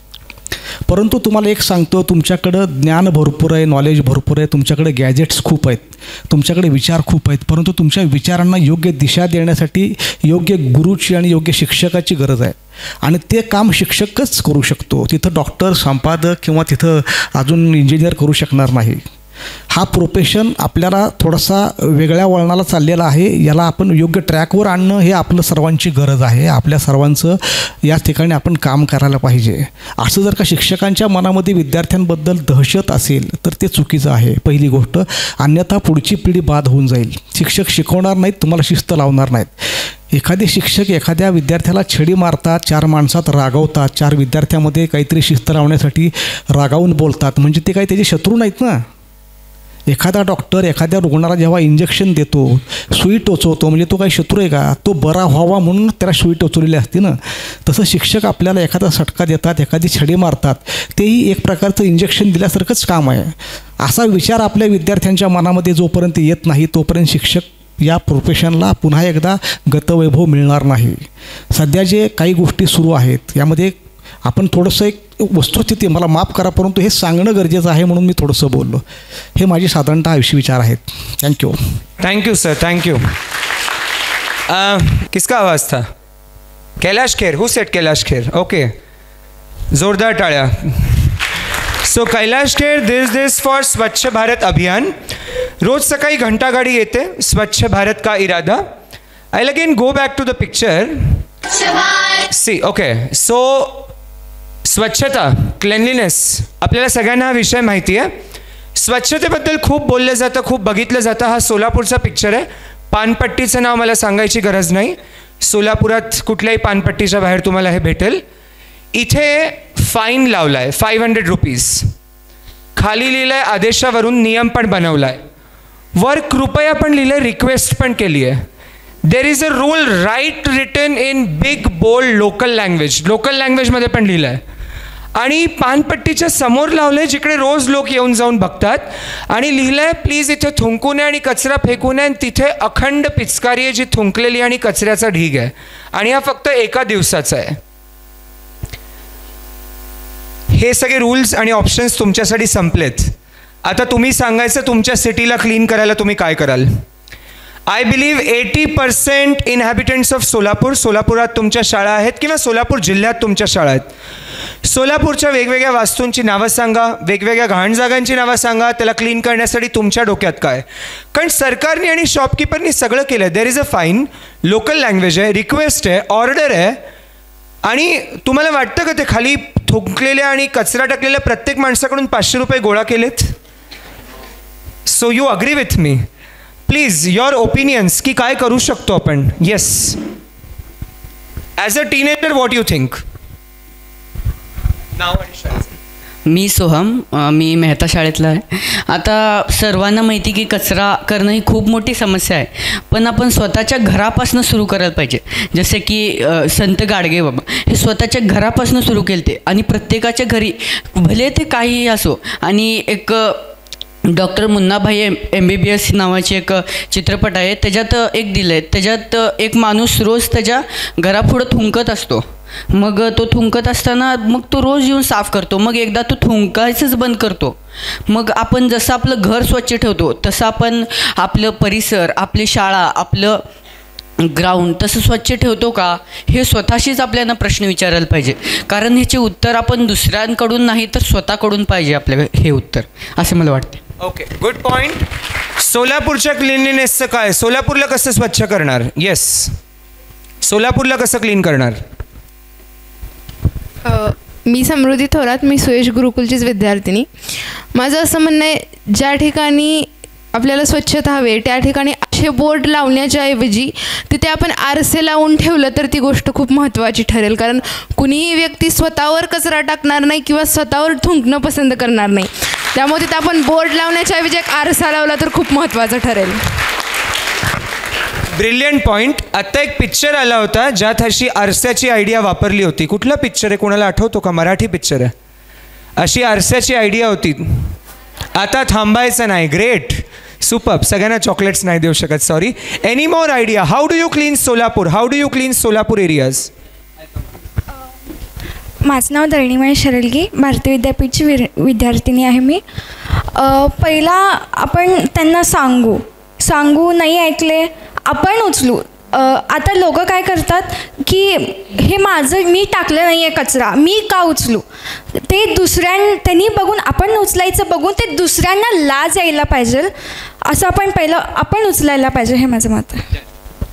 परंतु तुम्हाला एक सांगतो, तुमच्याकडं ज्ञान भरपूर आहे, नॉलेज भरपूर आहे, तुमच्याकडे गॅजेट्स खूप आहेत, तुमच्याकडे विचार खूप आहेत, परंतु तुमच्या विचारांना योग्य दिशा देण्यासाठी योग्य गुरुची आणि योग्य शिक्षकाची गरज आहे. आणि ते काम शिक्षकच करू शकतो. तिथं डॉक्टर, संपादक किंवा तिथं अजून इंजिनियर करू शकणार नाही. हा प्रोफेशन आपल्याला थोडासा वेगळ्या वळणाला चाललेला आहे. याला आपण योग्य ट्रॅकवर आणणं हे आपलं सर्वांची गरज आहे. आपल्या सर्वांचं या ठिकाणी आपण काम करायला पाहिजे. असं जर का शिक्षकांच्या मनामध्ये विद्यार्थ्यांबद्दल दहशत असेल तर ते चुकीचं आहे पहिली गोष्ट. अन्यथा पुढची पिढी बाद होऊन जाईल. शिक्षक शिकवणार नाहीत, तुम्हाला शिस्त लावणार नाहीत. एखादे शिक्षक एखाद्या विद्यार्थ्याला छडी मारतात, 4 माणसात रागवतात, 4 विद्यार्थ्यामध्ये काहीतरी शिस्त लावण्यासाठी रागावून बोलतात, म्हणजे ते काही त्याचे शत्रू नाहीत ना. एखादा डॉक्टर एखाद्या रुग्णाला जेव्हा इंजेक्शन देतो, सुई टोचवतो, म्हणजे तो काही शत्रू आहे का. तो बरा व्हावा म्हणून त्याला सुई टोचवलेली असते ना. तसं शिक्षक आपल्याला एखादा सटका देतात, एखादी छडी मारतात, तेही एक प्रकारचं इंजेक्शन दिल्यासारखंच काम आहे. असा विचार आपल्या विद्यार्थ्यांच्या मनामध्ये जोपर्यंत येत नाही तोपर्यंत शिक्षक या प्रोफेशनला पुन्हा एकदा गतवैभव मिळणार नाही. सध्या जे काही गोष्टी सुरू आहेत यामध्ये आपण थोडंसं एक वस्तुस्थिती, मला माफ करा परंतु हे सांगणं गरजेचं आहे म्हणून मी थोडंसं बोललो. हे माझे साधारणतः आयुष्य विचार आहेत. Thank you. Thank you sir, thank you. किसका आवाज़ था? कैलाश खेर. हु सेड कैलाश खेर? ओके, जोरदार टाळ्या. So Kailash Kher this for स्वच्छ भारत अभियान. रोज सकाळी घंटागाडी येते, स्वच्छ भारत का इरादा. I again go back to the picture. See okay, so स्वच्छता, क्लेनलीनेस, आपल्याला सगळ्यांना हा विषय माहिती आहे. स्वच्छतेबद्दल खूप बोललं जातं, खूप बघितलं जातं. हा सोलापूरचा पिक्चर आहे. पानपट्टीचं नाव मला सांगायची गरज नाही. सोलापुरात कुठल्याही पानपट्टीच्या बाहेर तुम्हाला हे भेटेल. इथे फाईन लावला आहे 500 रुपीज. खाली लिहिलं आहे आदेशावरून नियम पण बनवला आहे. वर कृपया पण लिहिलं आहे, रिक्वेस्ट पण केली आहे. There is a rule right written in big bold local language. Local लँग्वेजमध्ये पण लिहिलं आहे. आणि पानपट्टीच्या समोर लावलं आहे जिकडे रोज लोक येऊन जाऊन बघतात. आणि लिहिलं आहे प्लीज इथे थुंकू नये आणि कचरा फेकू नये. आणि तिथे अखंड पिचकारी आहे जी थुंकलेली आणि कचऱ्याचा ढीग आहे. आणि हा फक्त एका दिवसाचा आहे. हे सगळे रूल्स आणि ऑप्शन्स तुमच्यासाठी संपलेत. आता तुम्ही सांगायचं तुमच्या सिटीला क्लीन करायला तुम्ही काय कराल. आय बिलीव्ह 80% इनहॅबिटंट्स ऑफ सोलापुरात तुमच्या शाळा आहेत किंवा सोलापूर जिल्ह्यात तुमच्या शाळा आहेत. सोलापूरच्या वेगवेगळ्या वास्तूंची नावं सांगा, वेगवेगळ्या घाण जागांची नावं सांगा, त्याला क्लीन करण्यासाठी तुमच्या डोक्यात काय? कारण सरकारने आणि शॉपकीपरनी सगळं केलं. देर is a fine, local language आहे, रिक्वेस्ट आहे, ऑर्डर आहे. आणि तुम्हाला वाटतं का ते खाली थुंकलेल्या आणि कचरा टाकलेल्या प्रत्येक माणसाकडून 500 रुपये गोळा केलेत? So you agree with me? Please your opinions की काय करू शकतो आपण. Yes, as a teenager what you think? मी सोहम, मी मेहता शाळेतला आहे. आता सर्वांना माहिती की कचरा करणं ही खूप मोठी समस्या आहे, पण आपण स्वतःच्या घरापासून सुरू करायला पाहिजे. जसे की संत गाडगे बाबा हे स्वतःच्या घरापासून सुरू केले ते, आणि प्रत्येकाच्या घरी भले ते काहीही असो. आणि एक डॉक्टर मुन्नाभाई MBBS नावाची एक चित्रपट आहे, त्याच्यात एक दिलं आहे, त्याच्यात एक माणूस रोज त्याच्या घरापुढं थुंकत असतो. मग तो थुंकत असताना मग तो रोज येऊन साफ करतो. मग एकदा तो थुंकायचंच बंद करतो. मग आपण जसं आपलं घर स्वच्छ ठेवतो तसं आपण आपलं परिसर, आपली शाळा, आपलं ग्राउंड तसं स्वच्छ ठेवतो का, हे स्वतःशीच आपल्याला प्रश्न विचारायला पाहिजे. कारण ह्याचे उत्तर आपण दुसऱ्यांकडून नाही तर स्वतःकडून पाहिजे आपल्याला हे उत्तर, असं मला वाटते. Okay, good point. सोलापूरच्या क्लिनलीनेसचं काय? सोलापूरला कसं स्वच्छ करणार? येस, सोलापूरला कसं क्लीन करणार? मी समृद्धी थोरात, मी सुयश गुरुकुलचीच विद्यार्थिनी. माझं असं म्हणणं आहे, ज्या ठिकाणी आपल्याला स्वच्छता हवी त्या ठिकाणी असे बोर्ड लावण्याच्या ऐवजी तिथे आपण आरसे लावून ठेवलं तर ती गोष्ट खूप महत्त्वाची ठरेल. कारण कुणीही व्यक्ती स्वतःवर कचरा टाकणार नाही किंवा स्वतःवर थुंकणं पसंत करणार नाही. त्यामुळे तिथे आपण बोर्ड लावण्याच्या ऐवजी एक आरसा लावला तर खूप महत्त्वाचं ठरेल. Brilliant point. आत्ता एक पिक्चर आला होता ज्यात अशी आरस्याची आयडिया वापरली होती. कुठला पिक्चर आहे, कोणाला आठवतो का? मराठी पिक्चर आहे. अशी आरस्याची आयडिया होती. आता थांबायचं नाही. Great, super. सगळ्यांना चॉकलेट्स नाही देऊ शकत, sorry. Any more idea? How do you clean Solapur? How do you clean Solapur areas? माझं नाव धरणी महेश शेरलगी, भारतीय विद्यापीठची विद्यार्थिनी आहे मी. पहिला आपण त्यांना सांगू नाही ऐकले आपण उचलू. आता लोक काय करतात की हे माझं, मी टाकलं नाही आहे कचरा, मी का उचलू? ते त्यांनी बघून आपण उचलायचं बघून ते दुसऱ्यांना लाज यायला पाहिजे, असं आपण पहिलं आपण उचलायला पाहिजे, हे माझं मत आहे.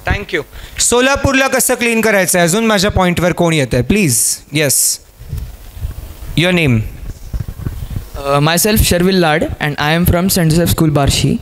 थँक्यू. सोलापूरला कसं क्लीन करायचं आहे? अजून माझ्या पॉईंटवर कोण येत आहे? Please. Yes, your name? Myself Sharvil Lad and I am from Saint Joseph school Barshi.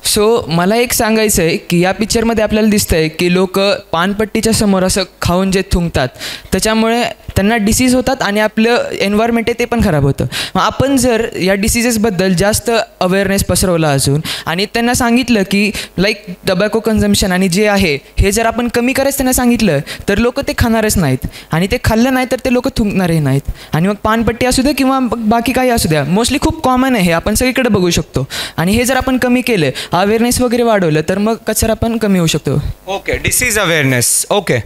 So मला एक सांगायचं आहे की या पिक्चरमध्ये आपल्याला दिसतं आहे की लोक पानपट्टीच्या समोर असं खाऊन जे थुंकतात त्याच्यामुळे त्यांना डिसीज होतात आणि आपलं एन्व्हायरमेंट आहे ते पण खराब होतं. मग आपण जर या डिसीजेसबद्दल जास्त अवेअरनेस पसरवला अजून आणि त्यांना सांगितलं की लाईक टबॅको कन्झम्पशन आणि जे आहे हे जर आपण कमी करायचं त्यांना सांगितलं तर लोक ते खाणारच नाहीत, आणि ते खाल्लं नाही तर ते लोक थुंकणारही नाहीत. आणि मग पानपट्टी असू द्या किंवा बाकी काही असू द्या, मोस्टली खूप कॉमन आहे हे, आपण सगळीकडे बघू शकतो. आणि हे जर आपण कमी केलं, अवेअरनेस वगैरे वाढवलं तर मग कचरा पण कमी होऊ शकतो. Okay, disease awareness. Okay,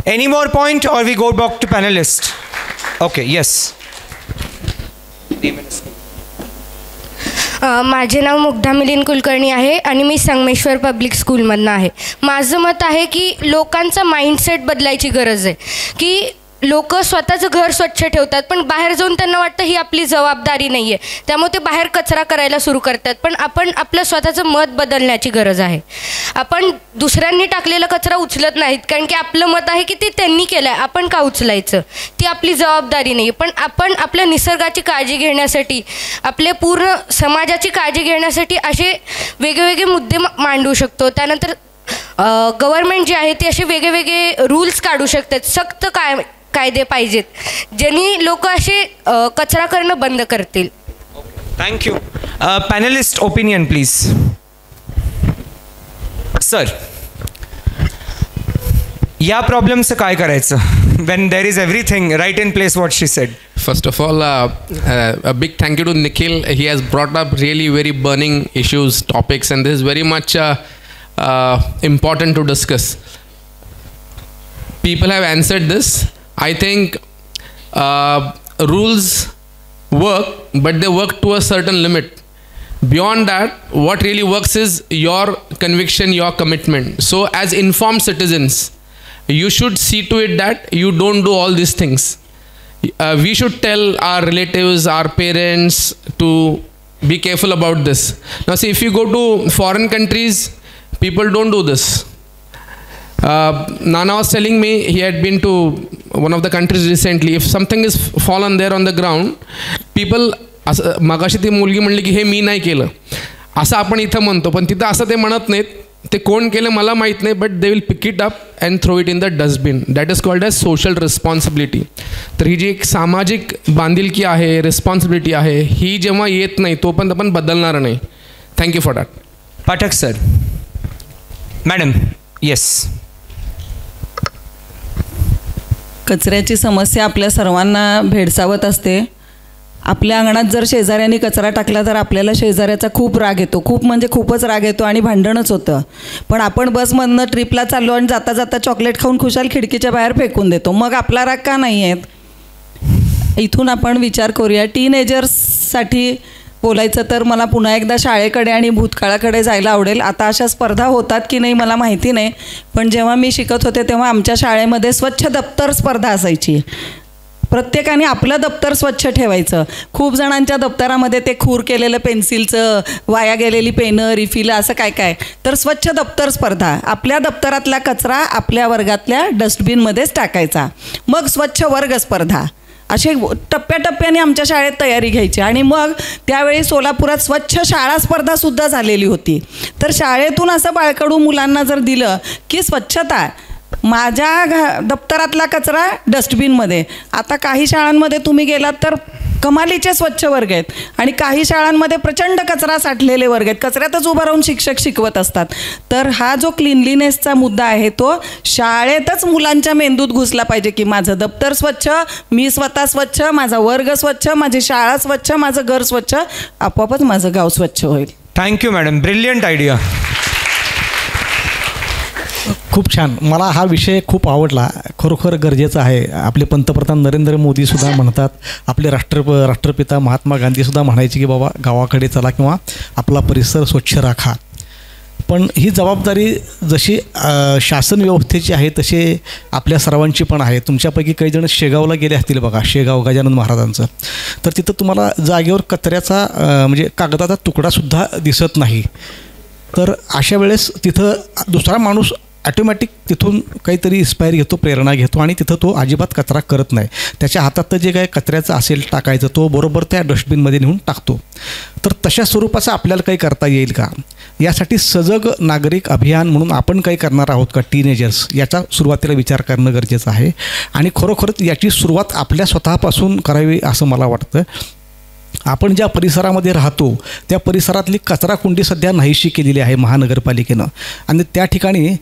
any more point or we go back to panelist? Okay, yes. माझे नाव मुग्धा मिलिंद कुलकर्णी आहे आणि मी संगमेश्वर पब्लिक स्कूलमधनं आहे. माझं मत आहे की लोकांचा माइंडसेट बदलायची गरज आहे. की लोक स्वतःचं घर स्वच्छ ठेवतात पण बाहेर जाऊन त्यांना वाटतं ही आपली जबाबदारी नाही आहे, त्यामुळे ते बाहेर कचरा करायला सुरू करतात. पण आपण आपलं स्वतःचं मत बदलण्याची गरज आहे. आपण दुसऱ्यांनी टाकलेला कचरा उचलत नाहीत कारण की आपलं मत आहे की ते त्यांनी केलं आहे, आपण का उचलायचं? ती आपली जबाबदारी नाही. पण आपण आपल्या निसर्गाची काळजी घेण्यासाठी, आपले पूर्ण समाजाची काळजी घेण्यासाठी असे वेगवेगळे मुद्दे मांडू शकतो. त्यानंतर गव्हर्नमेंट जे आहे ते असे वेगवेगळे रूल्स काढू शकतात, सक्त कायदे पाहिजेत ज्यांनी लोक असे कचरा करणं बंद करतील. Thank you. Panellist opinion please. Sir, या प्रॉब्लेमचं काय करायचं when there is everything right in place what she said? First of all, a big thank you to Nikhil. He has brought up really very burning issues, topics, and this is very much important to discuss. People have answered this. I think rules work, but they work to a certain limit. Beyond that, what really works is your conviction, your commitment. So as informed citizens, you should see to it that you don't do all these things. We should tell our relatives, our parents to be careful about this. Now see, if you go to foreign countries, people don't do this. Nana was telling me he had been to one of the countries recently. If something is fallen there on the ground, people, मगाशी ती मुलगी म्हणली की हे मी नाही केलं असं आपण इथं म्हणतो, पण तिथं असं ते म्हणत नाहीत. ते कोण केलं मला माहीत नाही, but they will pick it up and throw it in the dustbin. That is called as social responsibility. तर ही जी एक सामाजिक बांधिलकी आहे, रिस्पॉन्सिबिलिटी आहे, ही जेव्हा येत नाही तोपर्यंत आपण बदलणार नाही. Thank you for that. Pathak sir. Madam. Yes. कचऱ्याची समस्या आपल्या सर्वांना भेडसावत असते. आपल्या अंगणात जर शेजाऱ्यांनी कचरा टाकला तर आपल्याला शेजाऱ्याचा खूप राग येतो, खूप म्हणजे खूपच राग येतो आणि भांडणच होतं. पण आपण बसमधनं ट्रिपला चाललो आणि जाता जाता चॉकलेट खाऊन खुशाल खिडकीच्या बाहेर फेकून देतो, मग आपला राग का नाही आहेत? इथून आपण विचार करूया. टीनेजर्ससाठी बोलायचं तर मला पुन्हा एकदा शाळेकडे आणि भूतकाळाकडे जायला आवडेल. आता अशा स्पर्धा होतात की नाही मला माहिती नाही, पण जेव्हा मी शिकत होते तेव्हा आमच्या शाळेमध्ये स्वच्छ दप्तर स्पर्धा असायची. प्रत्येकाने आपलं दप्तर स्वच्छ ठेवायचं. खूप जणांच्या दप्तरामध्ये ते खूर केलेलं पेन्सिलचं, वाया गेलेली पेनं, रिफिलं, असं काय काय. तर स्वच्छ दप्तर स्पर्धा, आपल्या दप्तरातला कचरा आपल्या वर्गातल्या डस्टबिनमध्येच टाकायचा. मग स्वच्छ वर्ग स्पर्धा, असे टप्प्याटप्प्याने आमच्या शाळेत तयारी घ्यायची. आणि मग त्यावेळी सोलापुरात स्वच्छ शाळा स्पर्धासुद्धा झालेली होती. तर शाळेतून असं बाळकडू मुलांना जर दिलं की स्वच्छता, माझ्या दप्तरातला कचरा डस्टबिनमध्ये. आता काही शाळांमध्ये तुम्ही गेलात तर कमालीचे स्वच्छ वर्ग आहेत आणि काही शाळांमध्ये प्रचंड कचरा साठलेले वर्ग आहेत. कचऱ्यातच उभं राहून शिक्षक शिकवत असतात. तर हा जो क्लीनलीनेसचा मुद्दा आहे तो शाळेतच मुलांच्या मेंदूत घुसला पाहिजे की माझं दप्तर स्वच्छ, मी स्वतः स्वच्छ, माझा वर्ग स्वच्छ, माझी शाळा स्वच्छ, माझं घर स्वच्छ, आपोआपच माझं गाव स्वच्छ होईल. Thank you madam. Brilliant idea. खूप छान. मला हा विषय खूप आवडला. खरोखर गरजेचं आहे. आपले पंतप्रधान नरेंद्र मोदीसुद्धा म्हणतात, आपले राष्ट्रपिता महात्मा गांधीसुद्धा म्हणायचे की बाबा गावाकडे चला किंवा आपला परिसर स्वच्छ राखा. पण ही जबाबदारी जशी शासन व्यवस्थेची आहे तशी आपल्या सर्वांची पण आहे. तुमच्यापैकी काही जण शेगावला गेले असतील बघा, शेगाव गजानन महाराजांचं. तर तिथं तुम्हाला जागेवर कचऱ्याचा म्हणजे कागदाचा तुकडासुद्धा दिसत नाही. तर अशा वेळेस तिथं दुसरा माणूस ॲटोमॅटिक तिथून काहीतरी इन्स्पायर घेतो, प्रेरणा घेतो आणि तिथं तो अजिबात कचरा करत नाही. त्याच्या हातात जे काय कचऱ्याचं असेल टाकायचं तो बरोबर त्या डस्टबिनमध्ये नेऊन टाकतो. तर तशा स्वरूपाचं आपल्याला काही करता येईल का? यासाठी सजग नागरिक अभियान म्हणून आपण काही करणार आहोत का टीनेजर्स, याचा सुरुवातीला विचार करणं गरजेचं आहे. आणि खरोखरच याची सुरुवात आपल्या स्वतःपासून करावी असं मला वाटतं. आपण ज्या परिसरामध्ये राहतो त्या परिसरातली कचराकुंडी सध्या नाहीशी केलेली आहे महानगरपालिकेनं. आणि त्या ठिकाणी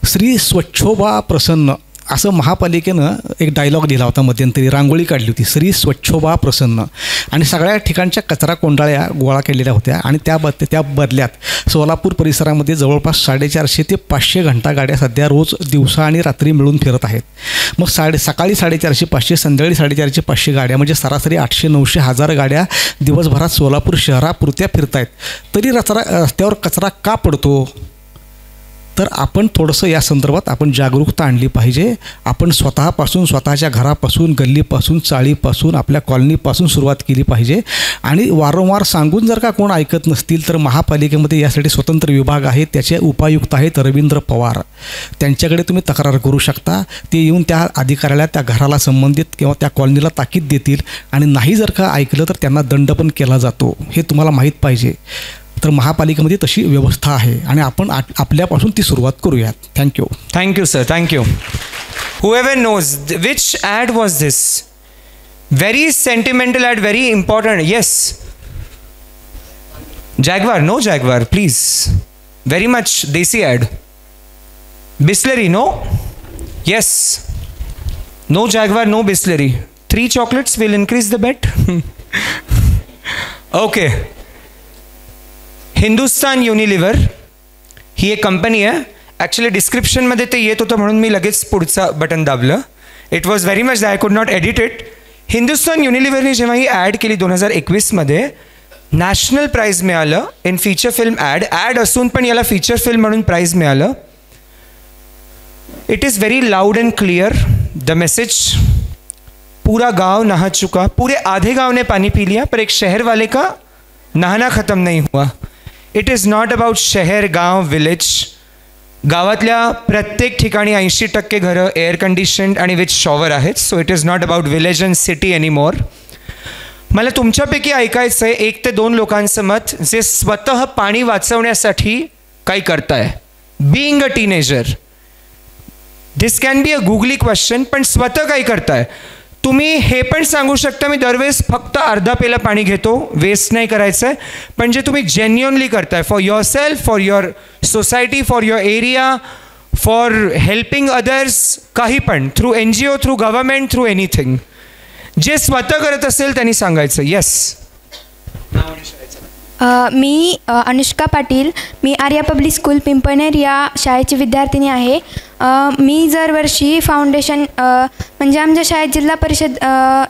श्री स्वच्छोभा प्रसन्न असं महापालिकेनं एक डायलॉग दिला होता, मध्यंतरी रांगोळी काढली होती, श्री स्वच्छोभा प्रसन्न. आणि सगळ्या ठिकाणच्या कचरा कोंडाळ्या गोळा केलेल्या होत्या. आणि त्या बदल्यात सोलापूर परिसरामध्ये जवळपास 450 ते 500 घंटा गाड्या सध्या रोज दिवसा आणि रात्री मिळून फिरत आहेत. मग सकाळी 450-500, संध्याकाळी 450-500 गाड्या, म्हणजे सरासरी 800-900-1000 गाड्या दिवसभरात सोलापूर शहरापुरत्या फिरत आहेत. तरी रस्त्यावर कचरा का पडतो? तर आपण थोडंसं या संदर्भात आपण जागरूकता आणली पाहिजे. आपण स्वतःपासून, स्वतःच्या घरापासून, गल्लीपासून, चाळीपासून, आपल्या कॉलनीपासून सुरुवात केली पाहिजे. आणि वारंवार सांगून जर का कोण ऐकत नसतील तर महापालिकेमध्ये यासाठी स्वतंत्र विभाग आहे, त्याचे उपायुक्त आहेत रवींद्र पवार. त्यांच्याकडे तुम्ही तक्रार करू शकता. ते येऊन त्या अधिकाऱ्याला, त्या घराला संबंधित किंवा त्या कॉलनीला ताकीद देतील. आणि नाही जर का ऐकलं तर त्यांना दंड पण केला जातो, हे तुम्हाला माहीत पाहिजे. तर महापालिकेमध्ये तशी व्यवस्था आहे आणि आपण आपल्यापासून ती सुरुवात करूयात. Thank you. Thank you sir. Thank you. Whoever knows which ad was this? Very sentimental ad, very important. Yes. Jaguar, no Jaguar, please. Very much desi ad. Bisleri, no? Yes. No Jaguar, no Bisleri. 3 chocolates will increase the bet. Okay. Hindustan Unilever ही एक कंपनी आहे. Actually डिस्क्रिप्शनमध्ये ते येत होतं म्हणून मी लगेच पुढचा बटन दाबलं. It was very much I could not edit it. Hindustan युनिलिव्हरने जेव्हा ही ॲड केली 2021मध्ये नॅशनल प्राईज मिळालं इन फीचर फिल्म ॲड असून पण याला फीचर फिल्म म्हणून प्राईज मिळालं. It is very loud and clear the message. पूरा गांव नहा चुका, पूरे आधे गांव ने पानी पी लिया, पर एक शहर वाले का नहाना ख़त्म नहीं हुआ. इट इज़ नॉट अबाउट शहर, गांव, विलेज. गावातल्या प्रत्येक ठिकाणी 80% घरं एअर कंडिशन्ड आणि विथ शॉवर आहेत. So it is not about village and city anymore. मला तुमच्यापैकी ऐकायचं आहे 1 ते 2 लोकांचं मत जे स्वतः पाणी वाचवण्यासाठी काही करताय. Being a teenager, this can be a googly question, पण स्वतः काही करताय. तुम्ही हे पण सांगू शकता मी दरवेळेस फक्त अर्धा पेला पाणी घेतो, वेस्ट नाही करायचं आहे, पण जे तुम्ही जेन्युअनली करताय for your self, for your society, for your area, for helping others, काही पण through NGO, through government, through anything, जे स्वतः करत असेल त्यांनी सांगायचं. येस. मी अनुष्का पाटील, मी आर्या पब्लिक स्कूल पिंपळनेर या शाळेची विद्यार्थिनी आहे. मी दरवर्षी फाउंडेशन म्हणजे आमच्या शाळेत जिल्हा परिषद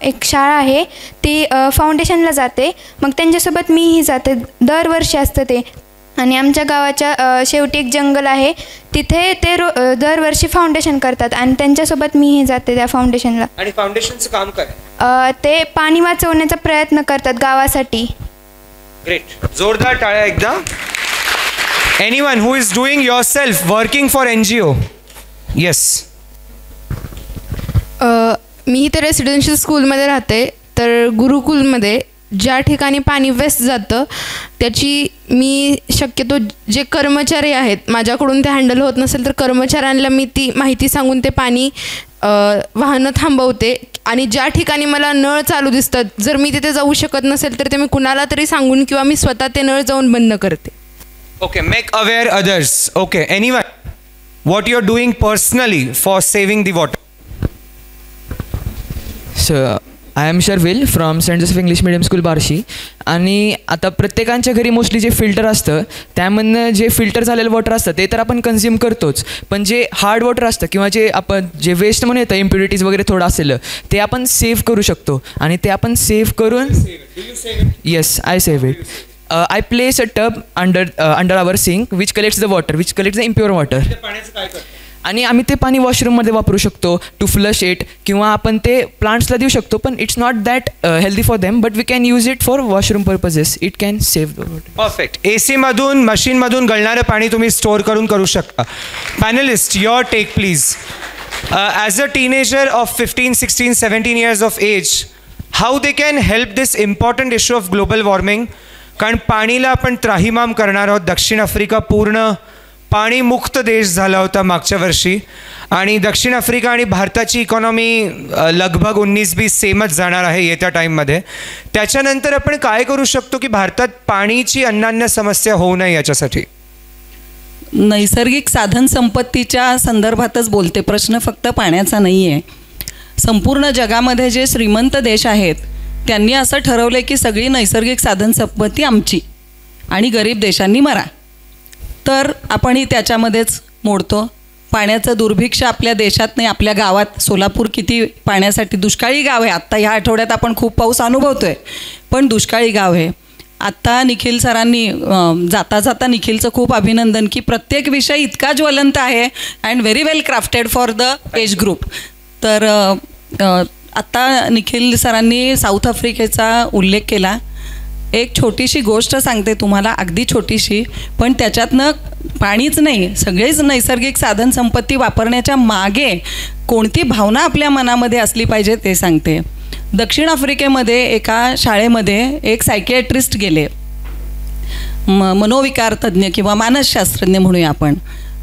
एक शाळा आहे ती फाउंडेशनला जाते, मग त्यांच्यासोबत मीही जाते. दरवर्षी असतं ते. आणि आमच्या गावाच्या शेवटी एक जंगल आहे, तिथे ते दरवर्षी फाउंडेशन करतात आणि त्यांच्यासोबत मीही जाते त्या फाउंडेशनला. आणि फाउंडेशनचं काम काय? ते पाणी वाचवण्याचा प्रयत्न करतात गावासाठी. ग्रेट. जोरदार टाळ्या एकदा. Anyone who is doing yourself working for NGO? Yes. मी तर रेसिडेन्शियल स्कूलमध्ये राहते, तर गुरुकुलमध्ये ज्या ठिकाणी पाणी वेस्ट जातं त्याची मी शक्यतो जे कर्मचारी आहेत माझ्याकडून ते हँडल होत नसेल तर कर्मचाऱ्यांना मी ती माहिती सांगून ते पाणी वाहनं थांबवते. आणि ज्या ठिकाणी मला नळ चालू दिसतात जर मी तिथे जाऊ शकत नसेल तर ते मी कुणाला तरी सांगून किंवा मी स्वतः ते नळ जाऊन बंद करते. Okay. Make aware others. Okay. Anyone what you are doing personally for saving the water? So I am Sharvil from Saint Joseph English medium school Barshi. आणि आता प्रत्येकांच्या घरी मोस्टली जे फिल्टर असतं त्यामधनं जे फिल्टर झालेलं वॉटर असतं ते तर आपण कन्झ्युम करतोच, पण जे हार्ड वॉटर असतं किंवा जे आपण जे वेस्ट म्हणून येतं इम्प्युरिटीज वगैरे थोडं असेल ते आपण सेव्ह करू शकतो. आणि ते आपण सेव्ह करून yes I save it. I place a tub under our sink which collects the water, which collects the impure water. आणि आम्ही ते पाणी वॉशरूममध्ये वापरू शकतो टू फ्लश इट किंवा आपण ते प्लांट्सला देऊ शकतो, पण it's not that healthy for them, but we can use it for washroom purposes. It can save the water. Perfect. AC-मधून मशीनमधून गळणारं पाणी तुम्ही स्टोअर करू शकता. Panelist, your take please. As a teenager of 15, 16, 17 years of age, how they can help this important issue of global warming? कारण पाणीला आपण त्राहिमाम करणार आहोत. दक्षिण आफ्रिका पूर्ण पाणी मुक्त देश झाला होता मागच्या वर्षी आणि दक्षिण आफ्रिका आणि भारताची इकॉनॉमी लगभग 19-20 सेमच जाणार आहे येत्या टाईममध्ये. त्याच्यानंतर आपण काय करू शकतो की भारतात पाणीची अन्नान्य समस्या होऊ नये याच्यासाठी? नैसर्गिक साधन संपत्तीच्या संदर्भातच बोलते, प्रश्न फक्त पाण्याचा नाही आहे. संपूर्ण जगामध्ये जे श्रीमंत देश आहेत त्यांनी असं ठरवलं की सगळी नैसर्गिक साधन संपत्ती आमची आणि गरीब देशांनी मरा. तर आपणही त्याच्यामध्येच मोडतो. पाण्याचं दुर्भिक्ष आपल्या देशात नाही, आपल्या गावात. सोलापूर किती पाण्यासाठी दुष्काळी गाव आहे. आत्ता ह्या आठवड्यात आपण खूप पाऊस अनुभवतो आहे, पण दुष्काळी गाव आहे. आत्ता निखिल सरांनी जाता जाता निखिलचं खूप अभिनंदन की प्रत्येक विषय इतका ज्वलंत आहे and very well crafted for the age group. तर आत्ता निखिल सरांनी साऊथ आफ्रिकेचा उल्लेख केला. एक छोटीशी गोष्ट सांगते तुम्हाला, अगदी छोटीशी, पण त्याच्यातनं पाणीच नाही सगळेच नैसर्गिक साधन संपत्ती वापरण्याच्या मागे कोणती भावना आपल्या मनामध्ये असली पाहिजे ते सांगते. दक्षिण आफ्रिकेमध्ये एका शाळेमध्ये एक सायकियाट्रिस्ट गेले, मनोविकार तज्ज्ञ किंवा मानसशास्त्रज्ञ म्हणूया आपण.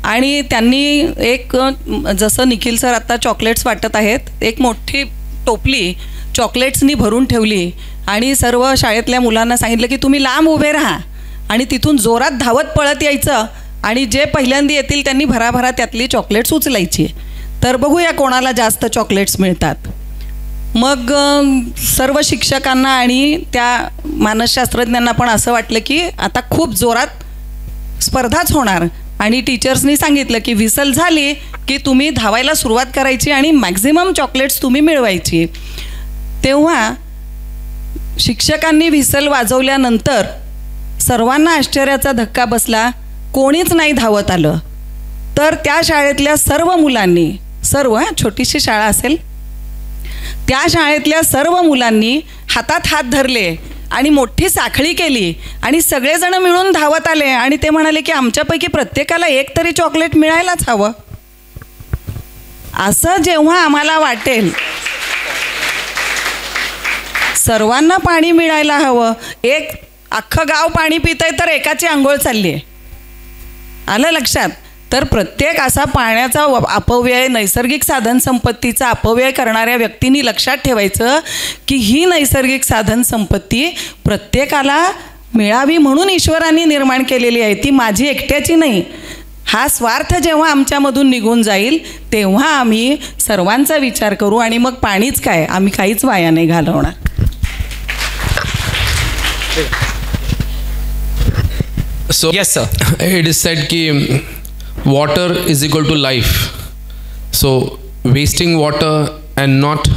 आणि त्यांनी एक, जसं निखिल सर आत्ता चॉकलेट्स वाटत आहेत, एक मोठी टोपली चॉकलेट्सनी भरून ठेवली आणि सर्व शाळेतल्या मुलांना सांगितलं की तुम्ही लांब उभे राहा आणि तिथून जोरात धावत पळत यायचं आणि जे पहिल्यांदा येतील त्यांनी भराभरा त्यातली चॉकलेट्स उचलायची. तर बघूया कोणाला जास्त चॉकलेट्स मिळतात. मग सर्व शिक्षकांना आणि त्या मानसशास्त्रज्ञांना पण असं वाटलं की आता खूप जोरात स्पर्धाच होणार आणि टीचर्सनी सांगितलं की विसल झाली की तुम्ही धावायला सुरुवात करायची आणि मॅक्झिमम चॉकलेट्स तुम्ही मिळवायची. तेव्हा शिक्षकांनी व्हिसल वाजवल्यानंतर सर्वांना आश्चर्याचा धक्का बसला, कोणीच नाही धावत आलं. तर त्या शाळेतल्या सर्व मुलांनी, छोटीशी शाळा असेल, त्या शाळेतल्या सर्व मुलांनी हातात हात धरले आणि मोठी साखळी केली आणि सगळेजण मिळून धावत आले आणि ते म्हणाले की आमच्यापैकी प्रत्येकाला एक तरी चॉकलेट मिळायलाच हवं. असं जेव्हा आम्हाला वाटेल, सर्वांना पाणी मिळायला हवं, एक अख्खं गाव पाणी पितंय तर एकाची आंघोळ चालली आहे, आलं लक्षात? तर प्रत्येक असा पाण्याचा अपव्यय, नैसर्गिक साधन संपत्तीचा अपव्यय करणाऱ्या व्यक्तींनी लक्षात ठेवायचं की ही नैसर्गिक साधन संपत्ती प्रत्येकाला मिळावी म्हणून ईश्वरांनी निर्माण केलेली आहे, ती माझी एकट्याची नाही. हा स्वार्थ जेव्हा आमच्यामधून निघून जाईल तेव्हा आम्ही सर्वांचा विचार करू आणि मग पाणीच काय, आम्ही काहीच वाया नाही घालवणार. So yes sir, it is said ki water is equal to life. So wasting water and not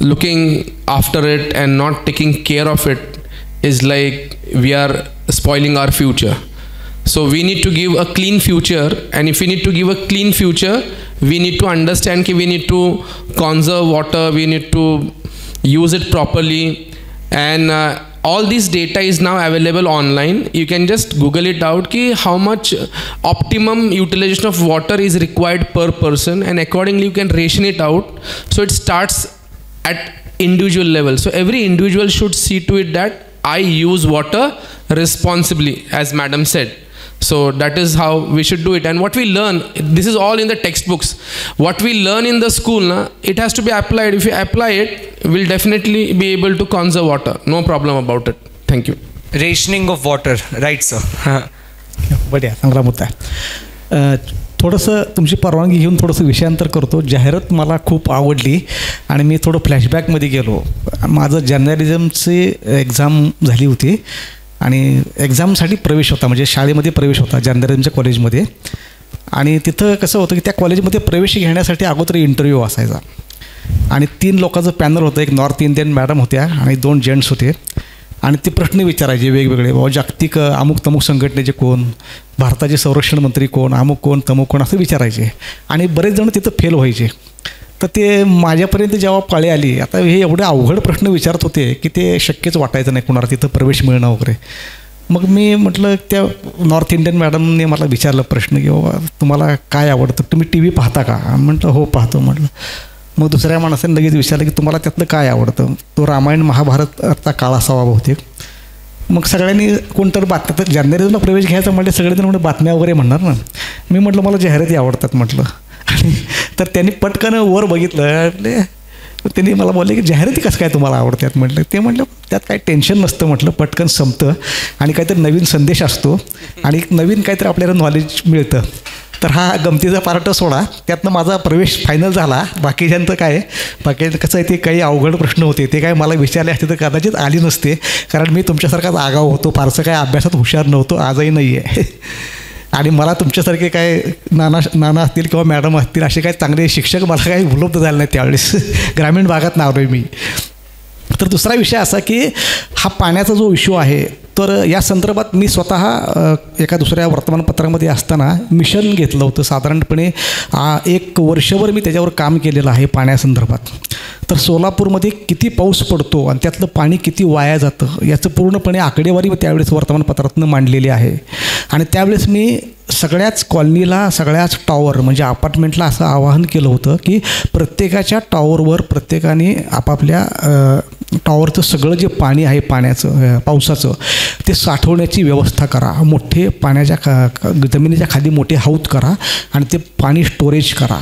looking after it and not taking care of it is like we are spoiling our future. So we need to give a clean future, and if we need to give a clean future, we need to understand ki we need to conserve water, we need to use it properly, and all this data is now available online. You can just Google it out ki how much optimum utilization of water is required per person, and accordingly you can ration it out. So it starts at individual level. So every individual should see to it that I use water responsibly, as madam said. So that is how we should do it. And what we learn, this is all in the textbooks. What we learn in the school, it has to be applied. If you apply it, we'll definitely be able to conserve water. No problem about it. Thank you. Rationing of water, right sir? बढिया, चांगला मुद्दा आहे. थोडंसं तुमची परवानगी घेऊन थोडंसं विषयांतर करतो. जाहिरात मला खूप आवडली आणि मी थोडं फ्लॅशबॅकमध्ये गेलो. माझं जर्नलिझमची एक्झाम झाली होती आणि एक्झामसाठी प्रवेश होता, म्हणजे शाळेमध्ये प्रवेश होता जर्नलिझमच्या कॉलेजमध्ये. आणि तिथं कसं होतं की त्या कॉलेजमध्ये प्रवेश घेण्यासाठी अगोदर इंटरव्ह्यू असायचा आणि 3 लोकांचं पॅनल होतं. एक नॉर्थ इंडियन मॅडम होत्या आणि 2 जेंट्स होते आणि ते प्रश्न विचारायचे वेगवेगळे. बाबा जागतिक अमुक तमुक संघटनेचे कोण, भारताचे संरक्षण मंत्री कोण, अमुक कोण तमुक कोण, असं विचारायचे. आणि बरेच जण तिथं फेल व्हायचे. तर ते माझ्यापर्यंत जेव्हा पाळी आली, आता हे एवढे अवघड प्रश्न विचारत होते की ते शक्यच वाटायचं नाही कुणाला तिथं प्रवेश मिळणं वगैरे. मग मी म्हटलं, त्या नॉर्थ इंडियन मॅडमने मला विचारलं प्रश्न की बाबा तुम्हाला काय आवडतं, तुम्ही टी व्ही पाहता का? म्हटलं हो पाहतो म्हटलं. मग दुसऱ्या माणसाने लगेच विचारलं की तुम्हाला त्यातलं काय आवडतं? तो रामायण महाभारतचा काळ असावा बहुतेक. मग सगळ्यांनी कोणतरी बातम्या, तर जर्नलिझमला प्रवेश घ्यायचा म्हटलं सगळेजण म्हणजे बातम्या वगैरे म्हणणार ना. मी म्हटलं मला जाहिराती आवडतात म्हटलं. आणि तर त्यांनी पटकन वर बघितलं, त्यांनी मला बोलले की जाहिराती कसं काय तुम्हाला आवडतात म्हटलं. ते म्हटलं त्यात काही टेन्शन नसतं म्हटलं, पटकन संपतं आणि काहीतरी नवीन संदेश असतो आणि नवीन काहीतरी आपल्याला नॉलेज मिळतं. तर हा गमतीचा पार्ट सोडा, त्यातनं माझा प्रवेश फायनल झाला. बाकीच्यांचं काय, बाकी कसं आहे ते काही अवघड प्रश्न होते, ते काय मला विचारले असते तर कदाचित आली नसते, कारण मी तुमच्यासारखाच आगाव होतो, फारसं काय अभ्यासात हुशार नव्हतो, आजही नाही आहे. आणि मला तुमच्यासारखे काय नाना असतील किंवा मॅडम असतील असे काही चांगले शिक्षक मला काही उपलब्ध झाले नाही त्यावेळेस. ग्रामीण भागात नाव आहे मी. तर दुसरा विषय असा की हा पाण्याचा जो इश्यू आहे, तर या संदर्भात मी स्वतः एका दुसऱ्या वर्तमानपत्रामध्ये असताना मिशन घेतलं होतं. साधारणपणे 1 वर्षभर मी त्याच्यावर काम केलेलं आहे पाण्यासंदर्भात. तर सोलापूरमध्ये किती पाऊस पडतो आणि त्यातलं पाणी किती वाया जातं याचं पूर्णपणे आकडेवारी त्यावेळेस वर्तमानपत्रातून मांडलेली आहे. आणि त्यावेळेस मी सगळ्याच कॉलनीला, सगळ्याच टॉवर म्हणजे अपार्टमेंटला असं आवाहन केलं होतं की प्रत्येकाच्या टॉवरवर प्रत्येकाने आपापल्या टॉवरचं सगळं जे पाणी आहे पावसाचं ते साठवण्याची व्यवस्था करा. मोठे पाण्याच्या जमिनीच्या खाली मोठे हौद करा आणि ते पाणी स्टोरेज करा.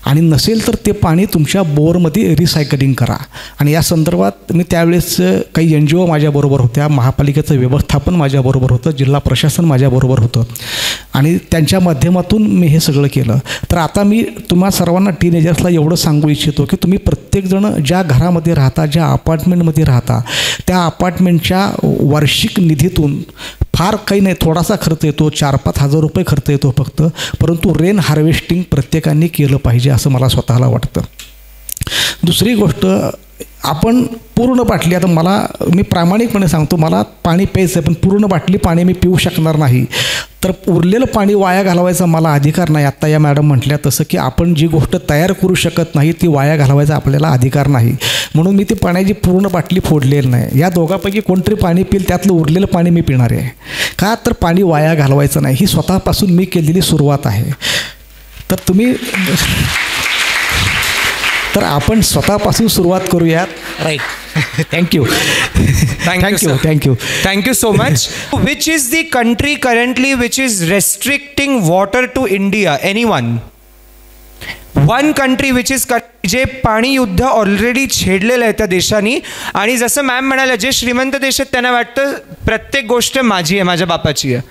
आणि नसेल तर ते पाणी तुमच्या बोरमध्ये रिसायकलिंग करा. आणि या संदर्भात मी त्यावेळेस काही NGO माझ्याबरोबर होत्या, महापालिकेचं व्यवस्थापन माझ्याबरोबर होतं, जिल्हा प्रशासन माझ्याबरोबर होतं आणि त्यांच्या माध्यमातून मी हे सगळं केलं. तर आता मी तुम्हा सर्वांना टीनेजर्सला एवढं सांगू इच्छितो की तुम्ही प्रत्येकजण ज्या घरामध्ये राहता, ज्या अपार्टमेंटमध्ये राहता, त्या अपार्टमेंटच्या वार्षिक निधीतून फार काही नाही, थोडासा खर्च येतो, 4-5 हजार रुपये खर्च येतो फक्त, परंतु रेन हार्वेस्टिंग प्रत्येकाने केलं पाहिजे असं मला स्वतःला वाटतं. दुसरी गोष्ट, आपण पूर्ण बाटली, आता मी प्रामाणिकपणे सांगतो, मला पाणी प्यायचं आहे पण पूर्ण बाटली पाणी मी पिऊ शकणार नाही, तर उरलेलं पाणी वाया घालवायचा मला अधिकार नाही. आत्ता या मॅडम म्हटल्या तसं की आपण जी गोष्ट तयार करू शकत नाही ती वाया घालवायचा आपल्याला अधिकार नाही, म्हणून मी ती पाण्याची पूर्ण बाटली फोडलेली नाही. या दोघांपैकी कोणतरी पाणी पिईल, त्यातलं उरलेलं पाणी मी पिणार आहे. का तर पाणी वाया घालवायचं नाही, ही स्वतःपासून मी केलेली सुरुवात आहे. तर आपण स्वतःपासून सुरुवात करूयात. Right. Thank you so much. Which is the country currently which is restricting water to India? Anyone? One country which is जे पाणी युद्ध ऑलरेडी छेडलेलं आहे त्या देशांनी, आणि जसं मॅम म्हणाल्या जे श्रीमंत देश आहेत त्यांना वाटतं प्रत्येक गोष्ट माझी आहे, माझ्या बापाची आहे.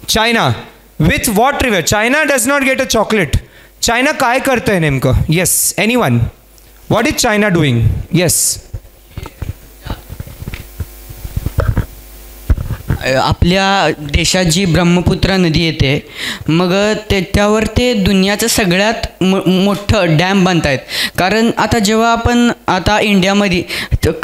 China with what river? China does not get a chocolate. China काय करतंय नेमकं? Yes, anyone? What is China doing? Yes. आपल्या देशात जी ब्रह्मपुत्रा नदी येते, मग त्यावर ते दुनियाचं सगळ्यात मोठं डॅम बांधतायत. कारण आता जेव्हा आपण आता इंडियामध्ये,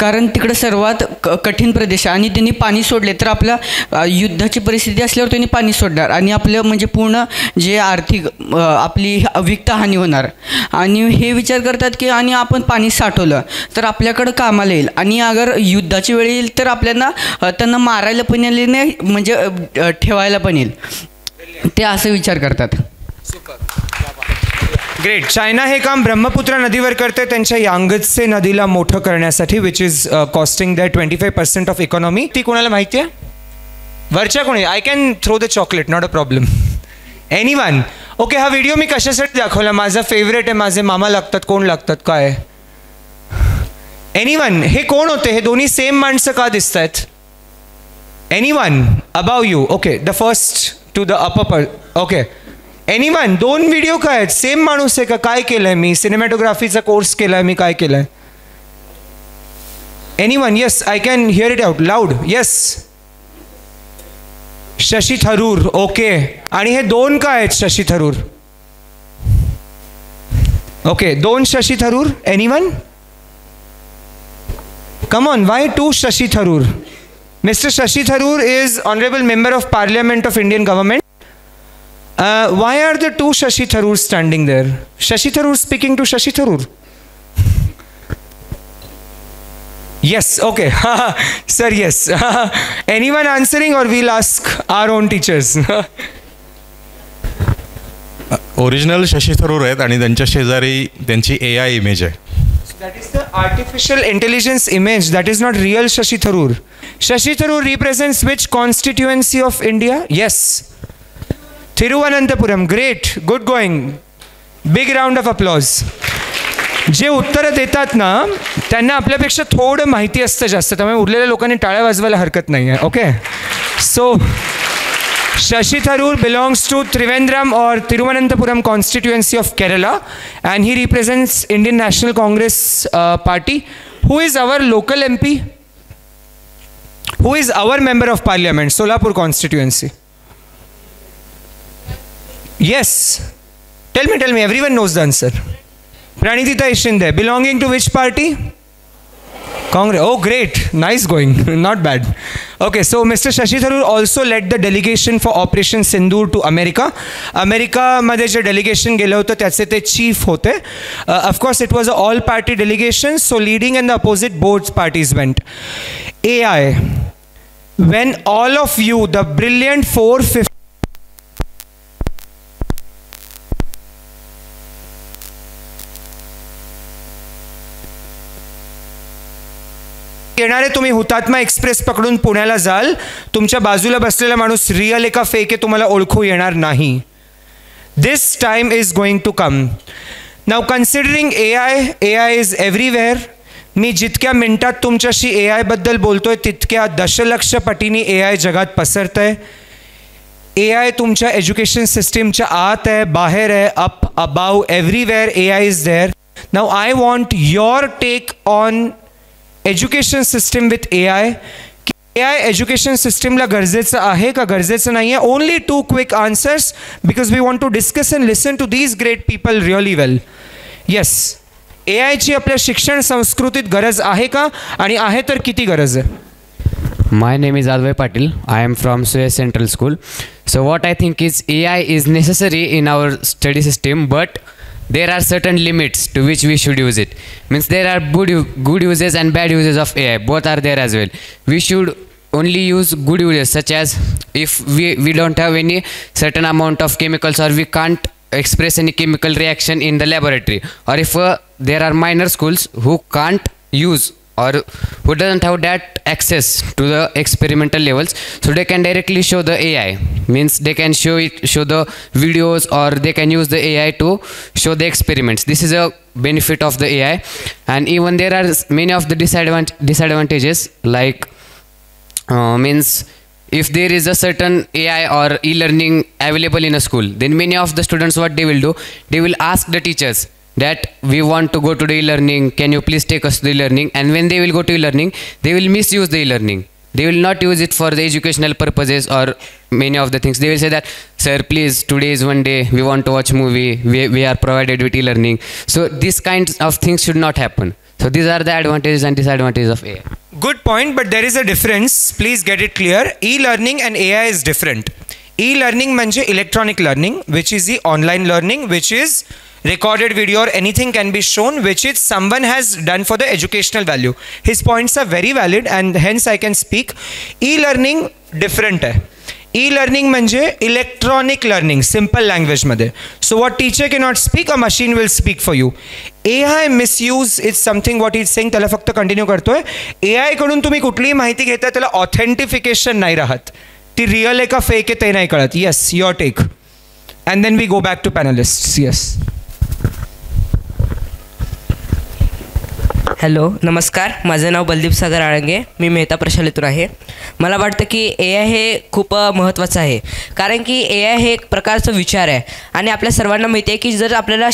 कारण तिकडं सर्वात कठीण प्रदेश आहे आणि त्यांनी पाणी सोडले तर आपल्या युद्धाची परिस्थिती असल्यावर त्यांनी पाणी सोडणार आणि आपलं म्हणजे पूर्ण जे आर्थिक आपली वित्त हानी होणार. आणि हे विचार करतात की आणि आपण पाणी साठवलं तर आपल्याकडं कामाला येईल, आणि अगर युद्धाची वेळ येईल तर आपल्याला त्यांना मारायला पण येईल नाही, म्हणजे ठेवायला पण येईल. ते असं विचार करतात. ग्रेट. चायना हे काम ब्रह्मपुत्रा नदीवर करते त्यांच्या यांगत्से नदीला मोठं करण्यासाठी, which is costing that 25% of economy. ती कोणाला माहिती आहे? वरच्या कोणी? I can throw the chocolate, not a problem. Anyone? Okay. हा व्हिडिओ मी कशासाठी दाखवला? माझा फेवरेट आहे. माझे मामा लागतात. कोण लागतात? काय? एनीवन? हे कोण होते? हे दोन्ही सेम माणसं का दिसत आहेत? Anyone above you? Okay, the first to the upper okay. Anyone? दोन व्हिडिओ काय आहेत? सेम माणूस आहे का? काय केलंय मी? सिनेमॅटोग्राफीचा कोर्स केलाय मी. काय केलंय? Anyone? Yes, I can hear it out loud. Yes. Shashi Tharoor. Okay. आणि हे दोन काय आहेत शशी थरूर? ओके, दोन Shashi Tharoor. Anyone? Come on, why two Shashi Tharoor? Mr. Shashi Tharoor is Honorable Member of Parliament of Indian Government. Why are the two Shashi Tharoor standing there? Shashi Tharoor speaking to Shashi Tharoor. Yes, okay. Sir, yes. Anyone answering or we'll ask our own teachers? Original Shashi Tharoor आहेत आणि त्यांच्या शेजारी त्यांची AI image आहे. That is the artificial intelligence image. That is not real Shashi Tharoor. Shashi Tharoor represents which constituency of India? Yes. Thiruvananthapuram. Great. Good going. Big round of applause. जे उत्तरं देतात ना त्यांना आपल्यापेक्षा थोडं माहिती असतं जास्त, त्यामुळे उरलेल्या लोकांनी टाळ्या वाजवायला हरकत नाही आहे. Okay. So Shashi Tharoor belongs to Trivandrum or Thiruvananthapuram constituency of Kerala, and he represents Indian National Congress party. Who is our local MP? Who is our member of parliament? Solapur constituency. Yes. Tell me. Everyone knows the answer. Pranitita Ishinde. Belonging to which party? Congress. Oh, great. Nice going. Not bad. Okay, so Mr. Shashi Tharoor also led the delegation for Operation Sindoor to America. अमेरिकामध्ये जे delegation गेलं होतं त्याचे ते chief होते. Of course, it was an all-party delegation, so leading and the opposite both parties went. AI. When all of you, the brilliant 450 येणारे, तुम्ही हुतात्मा express पकडून पुण्याला जाल, तुमच्या बाजूला बसलेला माणूस रिअल आहे का फेक आहे तुम्हाला ओळखू येणार नाही. This time is going to come. Now considering AI is everywhere. मी जितक्या मिनिटात तुमच्याशी AI बद्दल बोलतोय तितक्या दशलक्ष पटीने AI जगात पसरतंय. AI तुमच्या एज्युकेशन सिस्टीमच्या आत आहे, बाहेर आहे, up above everywhere AI is there. Now I want your take on education system with AI. AI education सिस्टमला गरजेचं आहे का गरजेचं नाही आहे? Only 2 quick answers because we want to discuss and listen to these great people really well. Yes, AIची आपल्या शिक्षण संस्कृतीत गरज आहे का, आणि आहे तर किती गरज आहे? My name is Advay Patil. I am from Suez Central School. So what I think is AI is necessary in our study system, but there are certain limits to which we should use it. Means there are good uses and bad uses of AI. Both are there as well. We should only use good uses, such as if we don't have any certain amount of chemicals, or we can't express any chemical reaction in the laboratory, or if there are minor schools who can't use or who doesn't have that access to the experimental levels, so they can directly show the AI. Means they can show the videos, or they can use the AI to show the experiments. This is a benefit of the AI. And even there are many of the disadvantages, like means if there is a certain AI or e-learning available in a school, then many of the students, what they will do, they will ask the teachers that we want to go to the e-learning, can you please take us to the e-learning? And when they will go to e-learning, they will misuse the e-learning. They will not use it for the educational purposes or many of the things. They will say that, sir, please, today is one day, we want to watch movie, we are provided with e-learning. So these kinds of things should not happen. So these are the advantages and disadvantages of AI. Good point, but there is a difference. Please get it clear. E-learning and AI is different. E-learning म्हणजे electronic learning, which is the online learning, which is recorded video or anything can be shown, which is someone has done for the educational value. His points are very valid and hence I can speak. E-learning different है. E-learning म्हणजे electronic learning, simple language मध्ये. So what teacher cannot speak, a machine will speak for you. AI misuse is something what he's saying, त्याला फक्त continue करतोय. AI कडून तुम्ही कुठलीही माहिती घेता त्याला ऑथेंटिफिकेशन नाही राहत. ती रिअल आहे का फेक आहे ते नाही कळत. Yes, your take. And then we go back to panelists. Yes. Hello, नमस्कार. माझं नाव बलदीप सागर आळंगे. मी मेहता प्रशालेतून आहे. मला वाटतं की AI हे खूप महत्त्वाचं आहे, कारण की AI हे एक प्रकारचं विचार आहे. आणि आपल्या सर्वांना माहिती आहे की जर आपल्याला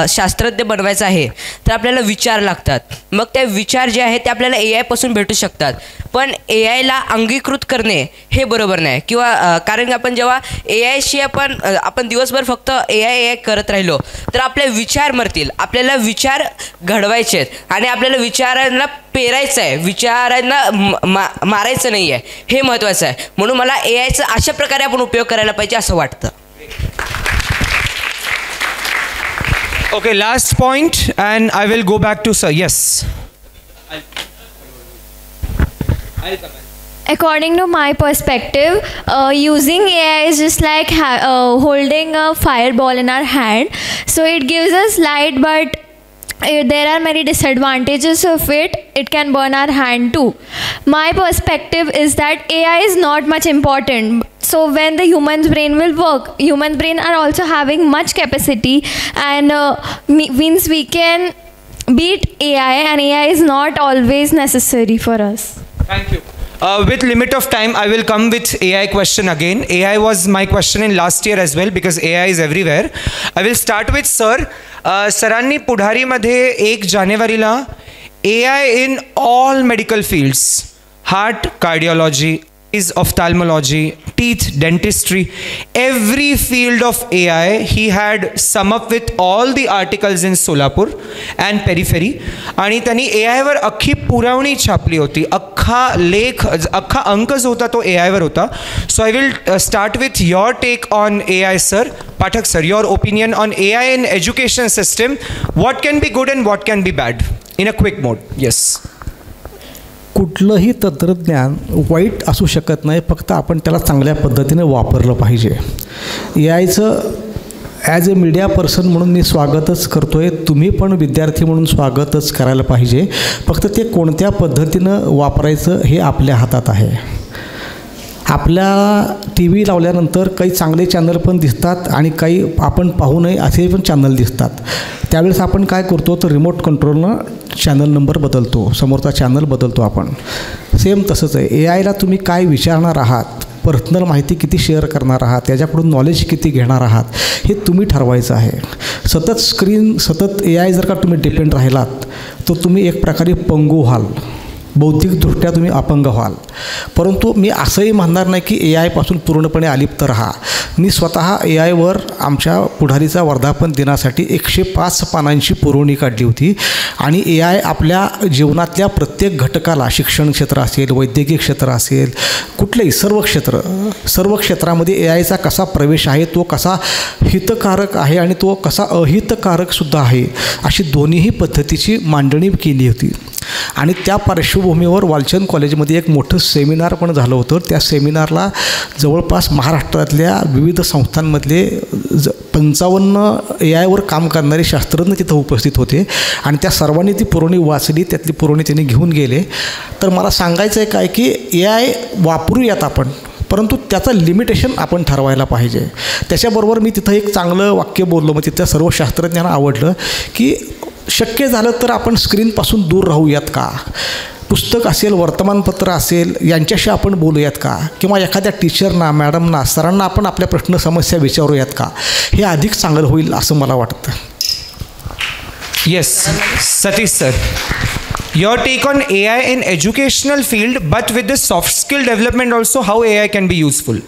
शास्त्रज्ञ बनवायचं आहे तर आपल्याला विचार लागतात. मग ते विचार जे आहे ते आपल्याला AIपासून भेटू शकतात. पण AIला अंगीकृत करणे हे बरोबर नाही. किंवा कारण आपण जेव्हा AIशी आपण दिवसभर फक्त AI करत राहिलो तर आपले विचार मरतील. आपल्याला विचार घडवायचे आहेत आणि आपल्याला विचारांना पेरायचं आहे, विचारांना मारायचं नाही आहे. हे महत्त्वाचं आहे. म्हणून मला AIचा अशा प्रकारे आपण उपयोग करायला पाहिजे असं वाटतं. Okay, last point and I will go back to sir. Yes. According to my perspective, using AI is just like holding a fireball in our hand. So it gives us light, but there are many disadvantages of it. It can burn our hand too. My perspective is that AI is not much important. So when the human's brain will work, human brain are also having much capacity, and means we can beat AI, and AI is not always necessary for us. Thank you. With limit of time, I will come with AI question again. AI was my question in last year as well because AI is everywhere. I will start with sir. सरांनी पुढारीमध्ये 1 जानेवारीला AI in all medical fields, heart, cardiology, ophthalmology, teeth, dentistry, every field of AI, he had sum up with all the articles in Solapur and periphery. आणि त्यांनी AI वर अख्खी पुरवणी छापली होती. अख्खा लेख, अख्खा अंक जो होता तो AI वर होता. So I will start with your take on AI, sir. Pathak sir, your opinion on AI in education system. What can be good and what can be bad in a quick mode? Yes. कुठलंही तंत्रज्ञान वाईट असू शकत नाही, फक्त आपण त्याला चांगल्या पद्धतीने वापरलं पाहिजे. AIचं ॲज अ मीडिया पर्सन म्हणून मी स्वागतच करतो आहे. तुम्ही पण विद्यार्थी म्हणून स्वागतच करायला पाहिजे. फक्त ते कोणत्या पद्धतीनं वापरायचं हे आपल्या हातात आहे. आपल्या टी व्ही लावल्यानंतर काही चांगले चॅनल पण दिसतात आणि काही आपण पाहू नये असे पण चॅनल दिसतात. त्यावेळेस आपण काय करतो तर रिमोट कंट्रोलनं चॅनल नंबर बदलतो, समोरचा चॅनल बदलतो आपण. सेम तसंच आहे. AIला तुम्ही काय विचारणार आहात, पर्सनल माहिती किती शेअर करणार आहात, त्याच्याकडून नॉलेज किती घेणार आहात हे तुम्ही ठरवायचं आहे. सतत AI जर का तुम्ही डिपेंड राहिलात तर तुम्ही एक प्रकारे पंगू व्हाल. बौद्धिकदृष्ट्या तुम्ही अपंग व्हाल. परंतु मी असंही म्हणणार नाही की ए आयपासून पूर्णपणे अलिप्त राहा. मी स्वतः ए आयवर आमच्या पुढारीचा वर्धापन दिनासाठी 105 पानांची पुरवणी काढली होती. आणि ए आय आपल्या जीवनातल्या प्रत्येक घटकाला, शिक्षण क्षेत्र असेल, वैद्यकीय क्षेत्र असेल, कुठलेही सर्व क्षेत्रामध्ये ए आयचा कसा प्रवेश आहे, तो कसा हितकारक आहे आणि तो कसा अहितकारकसुद्धा आहे, अशी दोन्हीही पद्धतीची मांडणी केली होती. आणि त्या पार्श्वभूमीवर वालचंद कॉलेजमध्ये एक मोठं सेमिनार पण झालं होतं. त्या सेमिनारला जवळपास महाराष्ट्रातल्या विविध संस्थांमधले 55 ए आयवर काम करणारे शास्त्रज्ञ तिथं उपस्थित होते. आणि त्या सर्वांनी ती पुरवणी वाचली, त्यातली पुरवणी त्यांनी घेऊन गेले. तर मला सांगायचं आहे काय की ए आय वापरूयात आपण, परंतु त्याचं लिमिटेशन आपण ठरवायला पाहिजे. त्याच्याबरोबर मी तिथं एक चांगलं वाक्य बोललो, मग तिथल्या सर्व शास्त्रज्ञांना आवडलं की शक्य झालं तर आपण स्क्रीनपासून दूर राहूयात का, पुस्तक असेल, वर्तमानपत्र असेल, यांच्याशी आपण बोलूयात का, किंवा एखाद्या टीचरना, मॅडमना, सरांना आपण आपल्या प्रश्न समस्या विचारूयात का, हे अधिक चांगलं होईल असं मला वाटतं. Yes, Satish sir, your take on AI in educational field, but with the soft skill development also, how AI can be useful?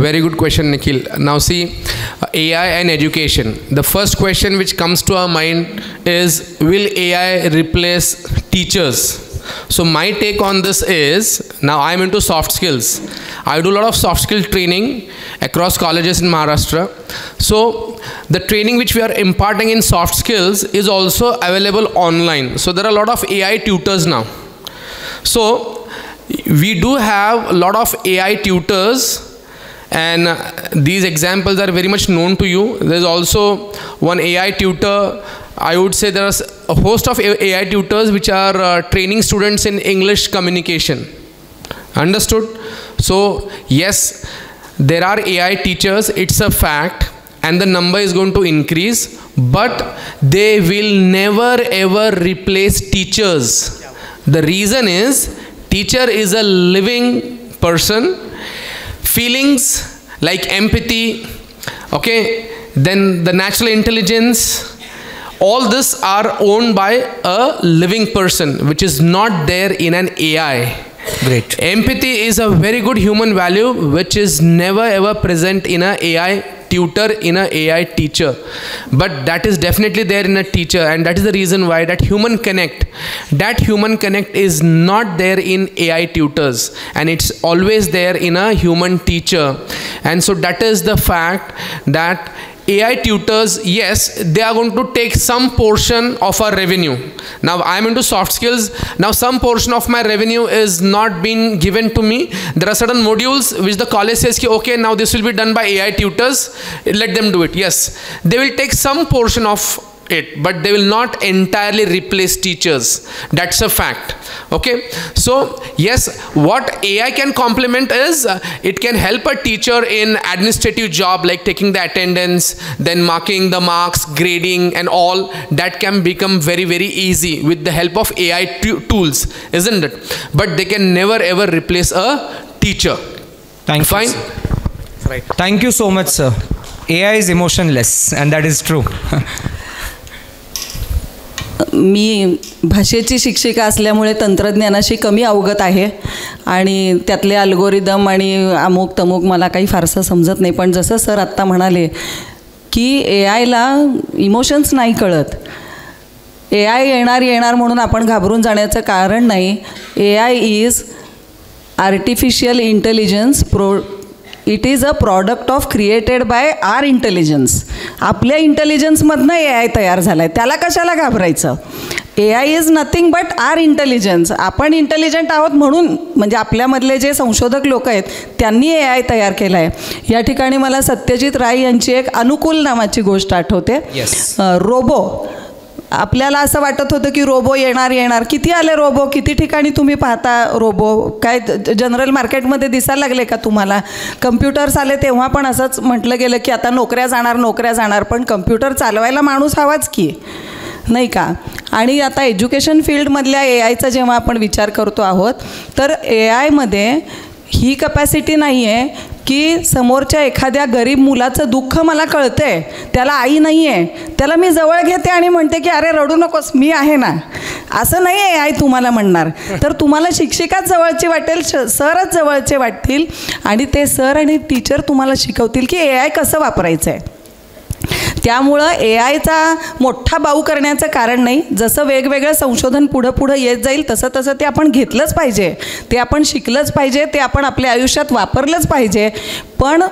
Very good question, Nikhil. Now see, AI and education. The first question which comes to our mind is, will AI replace teachers? So my take on this is, now I'm into soft skills. I do a lot of soft skill training across colleges in Maharashtra. So the training which we are imparting in soft skills is also available online. So there are a lot of AI tutors now. So we do have a lot of AI tutors, and these examples are very much known to you. There's also one AI tutor. I would say there are a host of AI tutors which are training students in English communication. Understood? So yes, there are AI teachers, it's a fact, and the number is going to increase, but they will never ever replace teachers. The reason is, teacher is a living person. Feelings like empathy, okay, then the natural intelligence, all this are owned by a living person, which is not there in an AI. Great. Empathy is a very good human value which is never ever present in a AI tutor, in a AI teacher, but that is definitely there in a teacher, and that is the reason why that human connect is not there in AI tutors, and it's always there in a human teacher. And so that is the fact that AI tutors, yes, they are going to take some portion of our revenue. Now I am into soft skills. Now some portion of my revenue is not being given to me. There are certain modules which the college says, okay, now this will be done by AI tutors. Let them do it. Yes, they will take some portion of it, but they will not entirely replace teachers. That's a fact. Okay, so yes, what AI can complement is it can help a teacher in administrative job like taking the attendance, then marking the marks, grading and all. That can become very very easy with the help of AI tools, isn't it? But they can never ever replace a teacher. Fine. Right. Thank you so much, sir. AI is emotionless, and that is true. मी भाषेची शिक्षिका असल्यामुळे तंत्रज्ञानाशी कमी अवगत आहे आणि त्यातले algorithm आणि अमुक तमुक मला काही फारसं समजत नाही. पण जसं सर आत्ता म्हणाले की ए आयला इमोशन्स नाही कळत, ए आय येणार म्हणून आपण घाबरून जाण्याचं कारण नाही. A I is artificial intelligence it is a product of created by our intelligence. आपल्या इंटेलिजन्समधनं ए आय तयार झाला आहे, त्याला कशाला घाबरायचं. A I is nothing but our intelligence. आपण इंटेलिजंट आहोत म्हणून, म्हणजे आपल्यामधले जे संशोधक लोक आहेत त्यांनी ए आय तयार केला आहे. या ठिकाणी मला सत्यजित राय यांची एक अनुकूल नावाची गोष्ट आठवते. रोबो, आपल्याला असं वाटत होतं की रोबो येणार, किती आले रोबो, किती ठिकाणी तुम्ही पाहता रोबो, काय जनरल मार्केटमध्ये दिसायला लागले का तुम्हाला. कम्प्युटर्स आले तेव्हा पण असंच म्हटलं गेलं की आता नोकऱ्या जाणार, पण कम्प्युटर चालवायला माणूस हवाच की, नाही का. आणि आता एज्युकेशन फील्डमधल्या ए आयचा जेव्हा आपण विचार करतो आहोत तर ए आयमध्ये ही कपॅसिटी नाही आहे की समोरच्या एखाद्या गरीब मुलाचं दुःख मला कळतं आहे, त्याला आई नाही आहे, त्याला मी जवळ घेते आणि म्हणते की अरे रडू नकोस मी आहे ना. असं नाही आहे आई तुम्हाला म्हणणार. तर तुम्हाला शिक्षिकाच जवळची वाटेल, सरच जवळचे वाटतील आणि ते सर आणि टीचर तुम्हाला शिकवतील की AI कसं वापरायचं आहे. त्यामुळं AI मोठा बाऊ करण्याचं कारण नाही. जसं वेगवेगळं संशोधन पुढं येत जाईल तसं तसं ते आपण घेतलंच पाहिजे, ते आपण शिकलंच पाहिजे, ते आपण आपल्या आयुष्यात वापरलंच पाहिजे. पण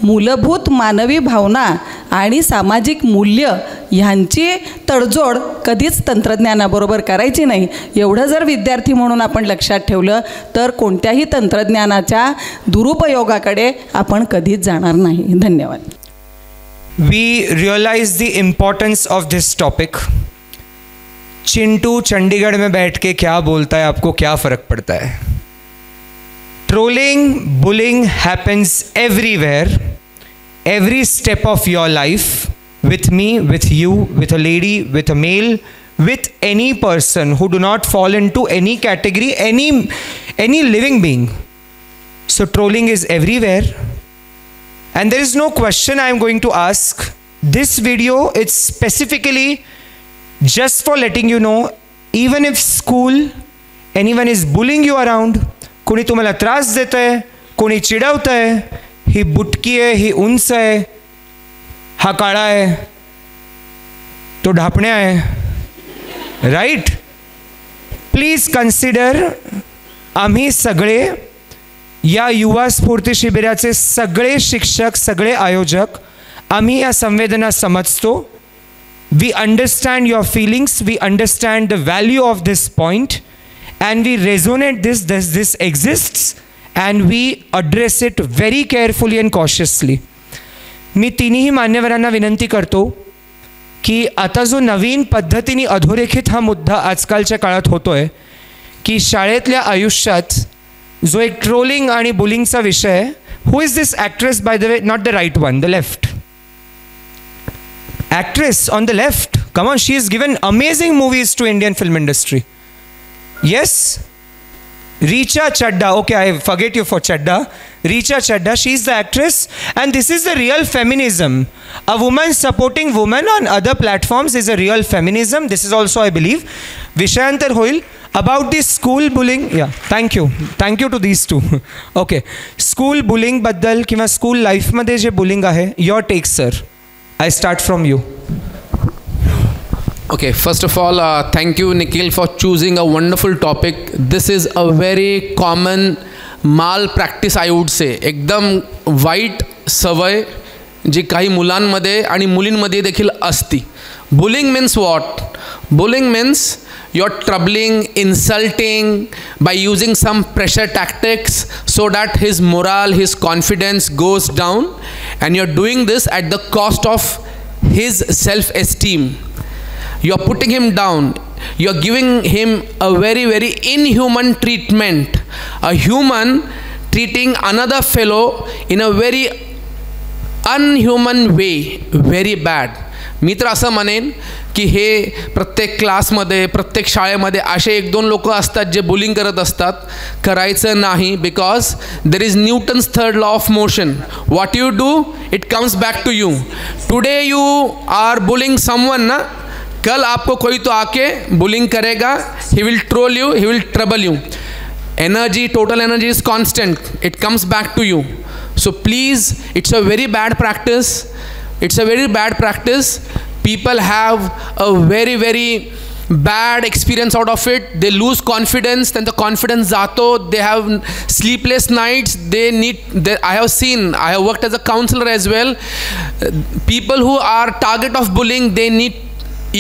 मूलभूत मानवी भावना आणि सामाजिक मूल्य ह्यांची तडजोड कधीच तंत्रज्ञानाबरोबर करायची नाही. एवढं जर विद्यार्थी म्हणून आपण लक्षात ठेवलं तर कोणत्याही तंत्रज्ञानाच्या दुरुपयोगाकडे आपण कधीच जाणार नाही. धन्यवाद. We realize the importance of this topic. Chintu Chandigarh में बैठ के क्या बोलता है, आपको क्या फ़र्क पड़ता है? Trolling, bullying happens everywhere, every step of your life, with me, with you, with a lady, with a male, with any person who do not fall into any category, any living being. So trolling is everywhere. And there is no question I am going to ask. This video is specifically just for letting you know, even if school, anyone is bullying you around, कोणी तुम्हाला त्रास देत आहे, कोणी चिडवत आहे, ही बुटकी आहे, ही उंच आहे, हा काळा आहे, तो ढापण्या आहे, राईट? प्लीज कन्सिडर आम्ही सगळे या युवा स्फूर्ती शिबिराचे सगळे शिक्षक, सगळे आयोजक, आम्ही या संवेदना समजतो. We understand your feelings, we understand the value of this point and we resonate this exists and we address it very carefully and cautiously. मी तिन्ही मान्यवरांना विनंती करतो की आता जो नवीन पद्धतीने अधोरेखित हा मुद्दा आजकालच्या काळात होतो आहे की शाळेतल्या आयुष्यात जो एक ट्रोलिंग आणि बुलिंगचा विषय आहे. Who is this actress by the way? Not the right one, the left actress on the left. Come on, she is given amazing movies to Indian film industry. Yes, Richa Chadda. Okay, I forget you for Chadda. Richa Chadda, she is the actress, and this is the real feminism. A woman supporting woman on other platforms is a real feminism. This is also, I believe, Vishayantar hoil. About this school bullying, yeah, thank you to these two. Okay, school bullying बद्दल किंवा school life मध्ये जे bullying आहे, your take sir. I start from you. Okay, first of all, thank you Nikhil for choosing a wonderful topic. This is a very common malpractice I would say. एकदम वाईट सवय जी काही मुलांमध्ये आणि मुलींमध्ये देखील असती. Bullying means what? Bullying means you're troubling, insulting by using some pressure tactics so that his morale, his confidence goes down, and you're doing this at the cost of his self-esteem. You're putting him down. You're giving him a very, very inhuman treatment. A human treating another fellow in a very unhuman way, very bad. मी तर असं म्हणेन की हे प्रत्येक क्लासमध्ये, प्रत्येक शाळेमध्ये असे एक दोन लोक असतात जे बुलिंग करत असतात. करायचं नाही, because there is Newton's third law of motion. What you do, it comes back to you. Today you are bullying someone ना, कल आपको कोई तो आके बुलिंग करेगा. He will troll you, he will trouble you. Energy, total energy is constant. It comes back to you. So please, it's a very bad practice. It's a very bad practice. People have a very, very bad experience out of it. They lose confidence, then the confidence zato. They have sleepless nights. I have worked as a counselor as well. People who are target of bullying, they need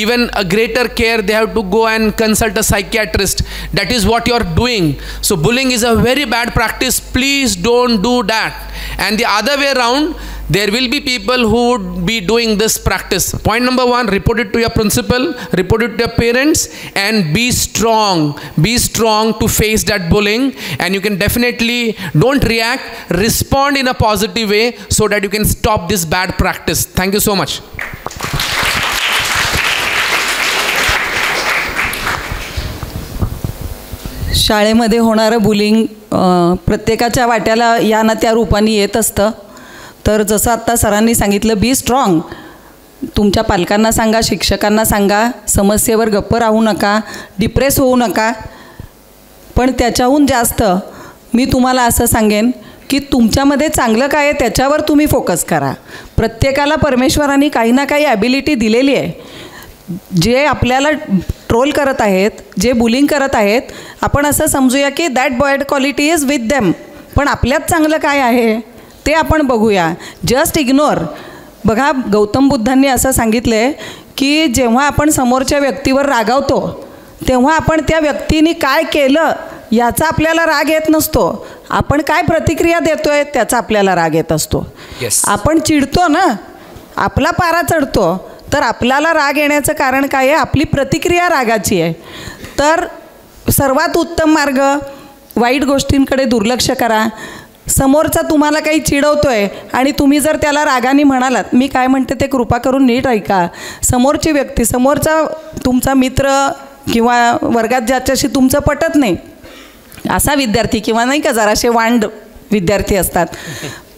even a greater care. They have to go and consult a psychiatrist. That is what you're doing. So bullying is a very bad practice. Please don't do that. And the other way around, there will be people who would be doing this practice. Point number 1, report it to your principal, report it to your parents, and be strong. Be strong to face that bullying, and you can definitely don't react, respond in a positive way so that you can stop this bad practice. Thank you so much. शाळेमध्ये होणारं bullying प्रत्येकाच्या वाट्याला या ना त्या रूपाने येत असतं. तर जसं आत्ता सरांनी सांगितलं, बी स्ट्रॉंग. तुमच्या पालकांना सांगा, शिक्षकांना सांगा, समस्येवर गप्प राहू नका, डिप्रेस होऊ नका. पण त्याच्याहून जास्त मी तुम्हाला असं सांगेन की तुमच्यामध्ये चांगलं काय आहे त्याच्यावर तुम्ही फोकस करा. प्रत्येकाला परमेश्वराने काही ना काही ॲबिलिटी दिलेली आहे. जे आपल्याला ट्रोल करत आहेत, जे बुलिंग करत आहेत, आपण असं समजूया की that bad quality is with them. पण आपल्यात चांगलं काय आहे ते आपण बघूया. Just ignore. बघा, गौतम बुद्धांनी असं सांगितलं आहे की जेव्हा आपण समोरच्या व्यक्तीवर रागावतो तेव्हा आपण त्या व्यक्तीने काय केलं याचा आपल्याला राग येत नसतो, आपण काय प्रतिक्रिया देतोय त्याचा आपल्याला राग येत असतो. आपण चिडतो ना, आपला पारा चढतो, तर आपल्याला राग येण्याचं कारण काय आहे? आपली प्रतिक्रिया रागाची आहे. तर सर्वात उत्तम मार्ग, वाईट गोष्टींकडे दुर्लक्ष करा. समोरचा तुम्हाला काही चिडवतोय आणि तुम्ही जर त्याला रागाने म्हणालात, मी काय म्हणते ते कृपा करून नीट ऐका. समोरची व्यक्ती, समोरचा तुमचा मित्र किंवा वर्गात ज्याच्याशी तुमचं पटत नाही असा विद्यार्थी, किंवा नाही का जराशे वांड विद्यार्थी असतात,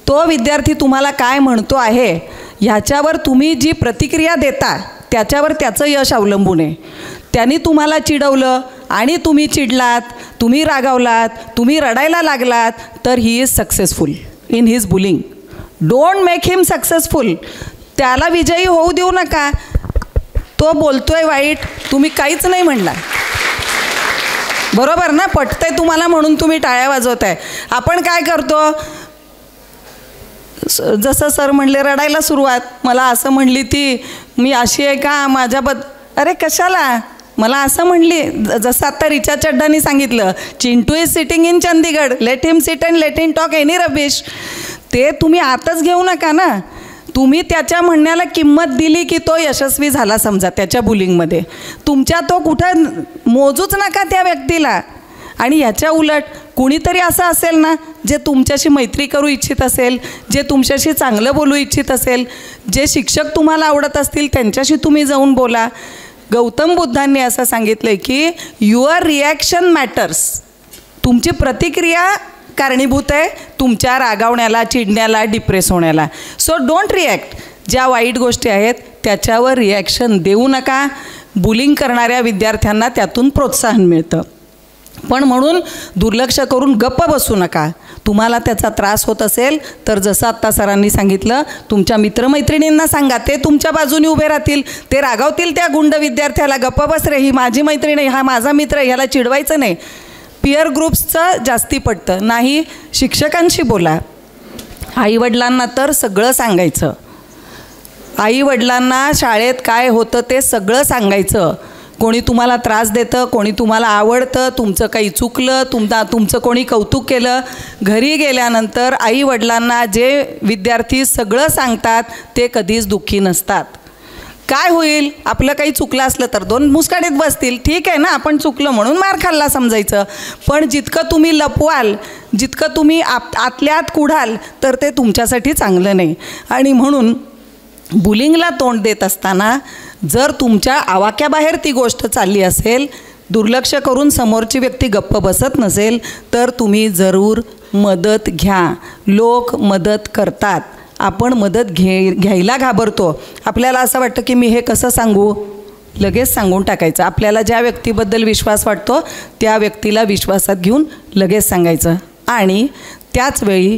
तो विद्यार्थी तुम्हाला काय म्हणतो आहे ह्याच्यावर तुम्ही जी प्रतिक्रिया देता त्याच्यावर त्याचं यश अवलंबून आहे. त्यांनी तुम्हाला चिडवलं आणि तुम्ही चिडलात, तुम्ही रागावलात, तुम्ही रडायला लागलात, तर he is successful in his bullying. Don't make him successful. त्याला विजयी होऊ देऊ नका. तो बोलतोय वाईट, तुम्ही काहीच नाही म्हणला, बरोबर ना? पटतंय तुम्हाला म्हणून तुम्ही टाळ्या वाजवताय. आपण काय करतो, जसं सर म्हणले रडायला सुरुवात, मला असं म्हणली ती, मी अशी आहे का, अरे कशाला, मला असं म्हणली. जसं आत्ता रिचा चड्डानी सांगितलं, Chintu is sitting in Chandigarh, let him sit and let him talk any rubbish. ते तुम्ही आतच घेऊ नका ना. तुम्ही त्याच्या म्हणण्याला किंमत दिली की तो यशस्वी झाला समजा त्याच्या बुलिंगमध्ये. तुमच्या तो कुठं मोजूच नका त्या व्यक्तीला. आणि ह्याच्या उलट कुणीतरी असं असेल ना जे तुमच्याशी मैत्री करू इच्छित असेल, जे तुमच्याशी चांगलं बोलू इच्छित असेल, जे शिक्षक तुम्हाला आवडत असतील त्यांच्याशी तुम्ही जाऊन बोला. गौतम बुद्धांनी असं सांगितलं आहे की युअर रिॲक्शन मॅटर्स. तुमची प्रतिक्रिया कारणीभूत आहे तुमच्या रागावण्याला, चिडण्याला, डिप्रेस होण्याला. So don't react. ज्या वाईट गोष्टी आहेत त्याच्यावर रिॲक्शन देऊ नका. बुलिंग करणाऱ्या विद्यार्थ्यांना त्यातून प्रोत्साहन मिळतं. पण म्हणून दुर्लक्ष करून गप्प बसू नका. तुम्हाला त्याचा त्रास होत असेल तर जसं आत्ता सरांनी सांगितलं, तुमच्या मित्रमैत्रिणींना सांगा, ते तुमच्या बाजूने उभे राहतील. ते रागावतील त्या गुंड विद्यार्थ्याला, गप्प बस रे, ही माझी मैत्रीण आहे, हा माझा मित्र आहे, ह्याला चिडवायचं नाही. पिअर ग्रुप्सचं जास्ती पडतं. नाही, शिक्षकांशी बोला. आईवडिलांना तर सगळं सांगायचं. आईवडिलांना शाळेत काय होतं ते सगळं सांगायचं. कोणी तुम्हाला त्रास देतं, कोणी तुम्हाला आवडतं, तुमचं काही चुकलं, तुमचं कोणी कौतुक केलं, घरी गेल्यानंतर आईवडिलांना जे विद्यार्थी सगळं सांगतात ते कधीच दुःखी नसतात. काय होईल, आपलं काही चुकलं असलं तर दोन मुस्काडीत बसतील, ठीक आहे ना, आपण चुकलं म्हणून मार खाल्ला समजायचं. पण जितकं तुम्ही लपवाल, जितकं तुम्ही आतल्या आत कुढाल, तर ते तुमच्यासाठी चांगलं नाही. आणि म्हणून बुलिंगला तोंड देत असताना जर तुमच्या आवाक्याबाहेर ती गोष्ट चालली असेल, दुर्लक्ष करून समोरची व्यक्ती गप्प बसत नसेल, तर तुम्ही जरूर मदत घ्या. लोक मदत करतात. आपण मदत घ्यायला घाबरतो. आपल्याला असं वाटतं की मी हे कसं सांगू, लगेच सांगून टाकायचं. आपल्याला ज्या व्यक्तीबद्दल विश्वास वाटतो त्या व्यक्तीला विश्वासात घेऊन लगेच सांगायचं. आणि त्याच वेळी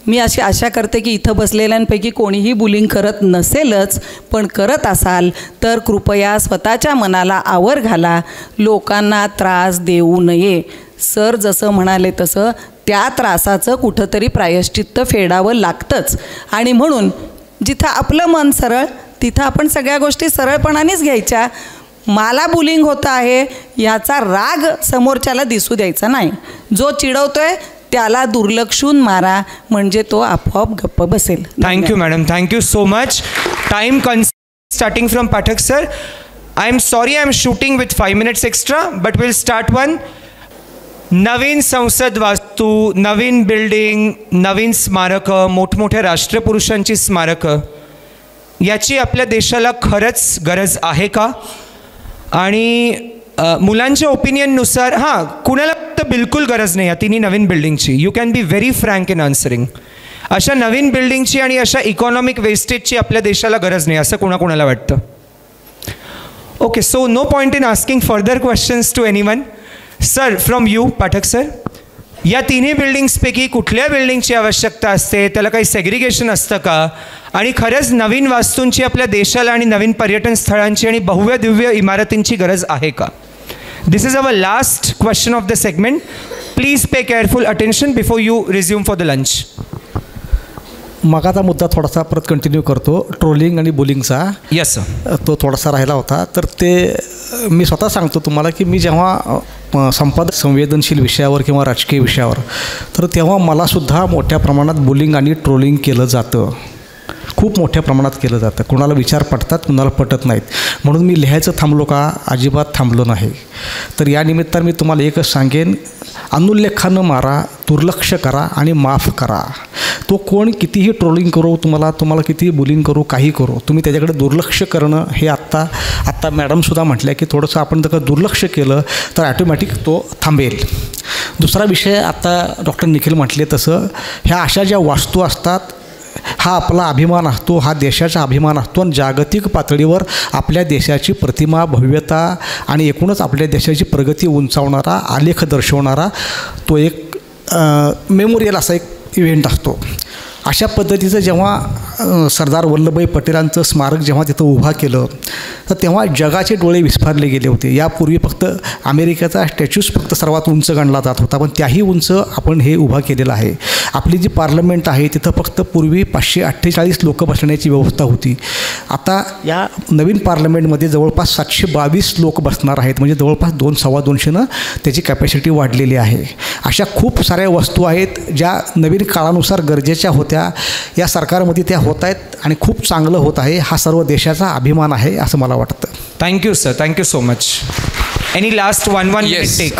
मी अशी आशा करते की इथं बसलेल्यांपैकी कोणीही बुलिंग करत नसेलच, पण करत असाल तर कृपया स्वतःच्या मनाला आवर घाला. लोकांना त्रास देऊ नये. सर जसं म्हणाले तसं त्या त्रासाचं कुठंतरी प्रायश्चित्त फेडावं लागतंच. आणि म्हणून जिथं आपलं मन सरळ तिथं आपण सगळ्या गोष्टी सरळपणानेच घ्यायच्या. मला बुलिंग होतं आहे याचा राग समोरच्याला दिसू द्यायचा नाही. जो चिडवतोय त्याला दुर्लक्षून मारा, म्हणजे तो आपोआप गप्प बसेल. Thank you madam, thank you so much. Time starting from Pathak sir. I am sorry, I am shooting with 5 minutes extra, but will start one. नवीन संसद वास्तू, नवीन बिल्डिंग, नवीन स्मारकं, मोठमोठ्या राष्ट्रपुरुषांची स्मारकं, याची आपल्या देशाला खरंच गरज आहे का? आणि मुलांच्या ओपिनियननुसार हां कुणाला तर बिलकुल गरज नाही आहे तिन्ही नवीन बिल्डिंगची. You can be very frank in answering. अशा नवीन बिल्डिंगची आणि अशा इकॉनॉमिक वेस्टेजची आपल्या देशाला गरज नाही असं कोणाकोणाला वाटतं? Okay, so no point in asking further questions to anyone. Sir, from you, Pathak sir, या तिन्ही बिल्डिंग्सपैकी कुठल्या बिल्डिंगची आवश्यकता असते? त्याला काही सेग्रिगेशन असतं का? आणि खरंच नवीन वास्तूंची आपल्या देशाला आणि नवीन पर्यटन स्थळांची आणि भव्य दिव्य इमारतींची गरज आहे का? This is our last question of the segment. Please pay careful attention before you resume for the lunch. मगाचा मुद्दा थोडासा परत कंटिन्यू करतो, ट्रोलिंग आणि बुलिंगचा. Yes sir. तो थोडासा राहिला होता. तर ते मी स्वतः सांगतो तुम्हाला की मी जेव्हा संवेदनशील विषयावर किंवा राजकीय विषयावर, तर तेव्हा मलासुद्धा मोठ्या प्रमाणात बुलिंग आणि ट्रोलिंग केलं जातं, खूप मोठ्या प्रमाणात केलं जातं. कुणाला विचार पटतात, कुणाला पटत नाहीत. म्हणून मी लिहायचं थांबलो का? अजिबात थांबलो नाही. तर या निमित्तानं मी तुम्हाला एकच सांगेन, अनुल्लेखानं मारा, दुर्लक्ष करा आणि माफ करा. तो कोण कितीही ट्रोलिंग करू, तुम्हाला कितीही बुलिंग करू, काही करू, तुम्ही त्याच्याकडे दुर्लक्ष करणं हे आत्ता मॅडमसुद्धा म्हटल्या की थोडंसं आपण जर दुर्लक्ष केलं तर ॲटोमॅटिक तो थांबेल. दुसरा विषय, आता डॉक्टर निखिल म्हटले तसं, ह्या अशा ज्या वास्तू असतात, हा आपला अभिमान असतो, हा देशाचा अभिमान असतो आणि जागतिक पातळीवर आपल्या देशाची प्रतिमा, भव्यता आणि एकूणच आपल्या देशाची प्रगती उंचावणारा, आलेख दर्शवणारा तो एक मेमोरियल असा एक इव्हेंट असतो. अशा पद्धतीचं जेव्हा सरदार वल्लभभाई पटेलांचं स्मारक जेव्हा तिथं उभा केलं, तर तेव्हा जगाचे डोळे विस्फारले गेले होते. यापूर्वी फक्त अमेरिकेचा स्टॅच्यूज फक्त सर्वात उंच गणला जात होता, पण त्याही उंच आपण हे उभा केलेलं आहे. आपली जी पार्लमेंट आहे तिथं फक्त पूर्वी 548 लोक बसण्याची व्यवस्था होती. आता या नवीन पार्लमेंटमध्ये जवळपास 722 लोक बसणार आहेत, म्हणजे जवळपास 200-250 त्याची कॅपॅसिटी वाढलेली आहे. अशा खूप साऱ्या वस्तू आहेत ज्या नवीन काळानुसार गरजेच्या होत्या, या सरकारमध्ये त्या होत आहेत आणि खूप चांगलं होत आहे. हा सर्व देशाचा अभिमान आहे असं मला वाटतं. Thank you sir, thank you so much. Any last one yes, take?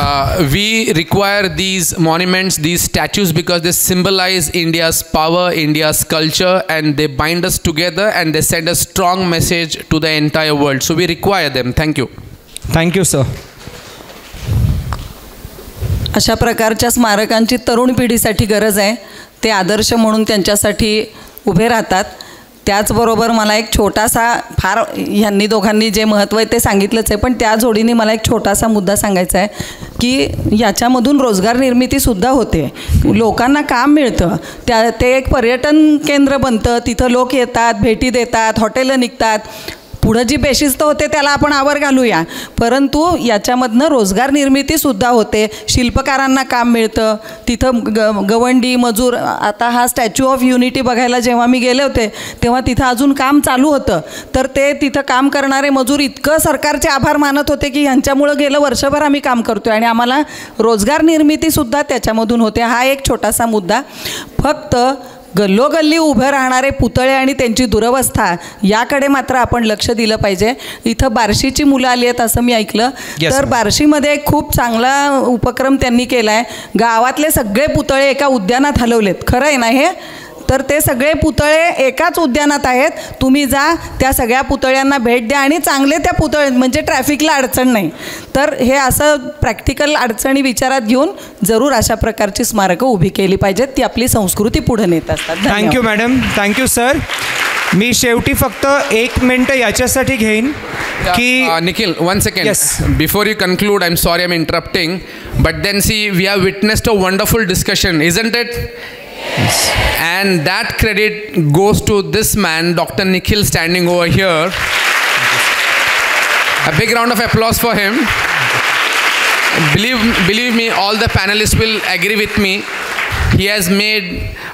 We require these monuments, these statues, because they symbolize India's power, India's culture, and they bind us together and they send a strong message to the entire world. So we require them. Thank you. Thank you, sir. अशा प्रकारच्या स्मारकांची तरुण पिढीसाठी गरज आहे. ते आदर्श म्हणून त्यांच्यासाठी उभे राहतात. त्याचबरोबर मला एक छोटासा, फार ह्यांनी दोघांनी जे महत्त्व आहे ते सांगितलंच आहे, पण त्या जोडीने मला एक छोटासा मुद्दा सांगायचा आहे की याच्यामधून रोजगार निर्मितीसुद्धा होते, लोकांना काम मिळतं. ते एक पर्यटन केंद्र बनतं, तिथं लोक येतात, भेटी देतात, हॉटेलं निघतात. पुढं जी बेशिस्त होते त्याला आपण आवर घालूया, परंतु याच्यामधनं रोजगार निर्मितीसुद्धा होते. शिल्पकारांना काम मिळतं, तिथं गवंडी मजूर. आता हा स्टॅच्यू ऑफ युनिटी बघायला जेव्हा मी गेले होते तेव्हा तिथं अजून काम चालू होतं. तर ते तिथं काम करणारे मजूर इतकं सरकारचे आभार मानत होते की ह्यांच्यामुळं गेलं वर्षभर आम्ही काम करतो आहे आणि आम्हाला रोजगार निर्मितीसुद्धा त्याच्यामधून होते. हा एक छोटासा मुद्दा. फक्त गल्लोगल्ली उभे राहणारे पुतळे आणि त्यांची दुरवस्था याकडे मात्र आपण लक्ष दिलं पाहिजे. इथं बार्शीची मुलं आली आहेत असं मी ऐकलं. तर बार्शीमध्ये एक खूप चांगला उपक्रम त्यांनी केला आहे. गावातले सगळे पुतळे एका उद्यानात हलवलेत. खरं आहे ना हे? तर ते सगळे पुतळे एकाच उद्यानात आहेत. तुम्ही जा, त्या सगळ्या पुतळ्यांना भेट द्या आणि चांगले त्या पुतळे, म्हणजे ट्रॅफिकला अडचण नाही. तर हे असं प्रॅक्टिकल अडचणी विचारात घेऊन जरूर अशा प्रकारची स्मारकं उभी केली पाहिजेत. ती आपली संस्कृती पुढे नेत असतात. Thank you madam, thank you sir. मी शेवटी फक्त 1 मिनिट याच्यासाठी घेईन की Nikhil, 1 second. Yes. Before you conclude, I'm sorry I'm interrupting, but then see, we have witnessed a wonderful discussion, isn't it? Yes. And that credit goes to this man, Dr. Nikhil, standing over here. A big round of applause for him. Believe me, all the panelists will agree with me. He has made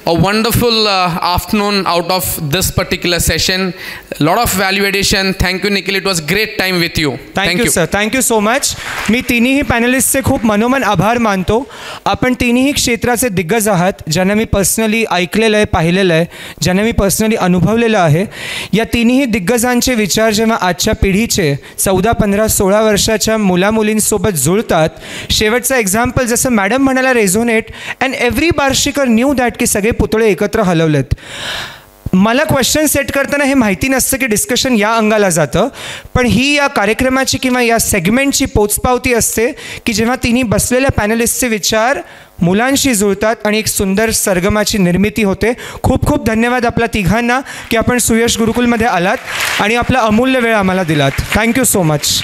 a wonderful afternoon out of this particular session. Lot of value addition. Thank you, Nikhil. It was great time with you. Thank you, sir. Thank you so much. मी तिन्ही पॅनलिस्टचे खूप मनोमन आभार मानतो. आपण तिन्ही क्षेत्राचे दिग्गज आहात, ज्यांना मी पर्सनली ऐकलेलं आहे, पाहिलेलं आहे, ज्यांना मी पर्सनली अनुभवलेलं आहे. या तिन्ही दिग्गजांचे विचार जेव्हा आजच्या पिढीचे 14, 15, 16 वर्षाच्या मुलामुलींसोबत जुळतात, शेवटचं एक्झाम्पल जसं मॅडम म्हणाला resonate, and every Barshikar knew that की सगळे पुतळे एकत्र हलवलेत. मला क्वेश्चन सेट करताना हे माहिती नसतं की डिस्कशन या अंगाला जातं, पण ही या कार्यक्रमाची किंवा या सेगमेंटची पोचपावती असते की जेव्हा तिन्ही बसलेल्या पॅनलिस्टचे विचार मुलांशी जुळतात आणि एक सुंदर सरगमाची निर्मिती होते. खूप खूप धन्यवाद आपल्या तिघांना की आपण सुयश गुरुकुलमध्ये आलात आणि आपला अमूल्य वेळ आम्हाला दिलात. Thank you so much.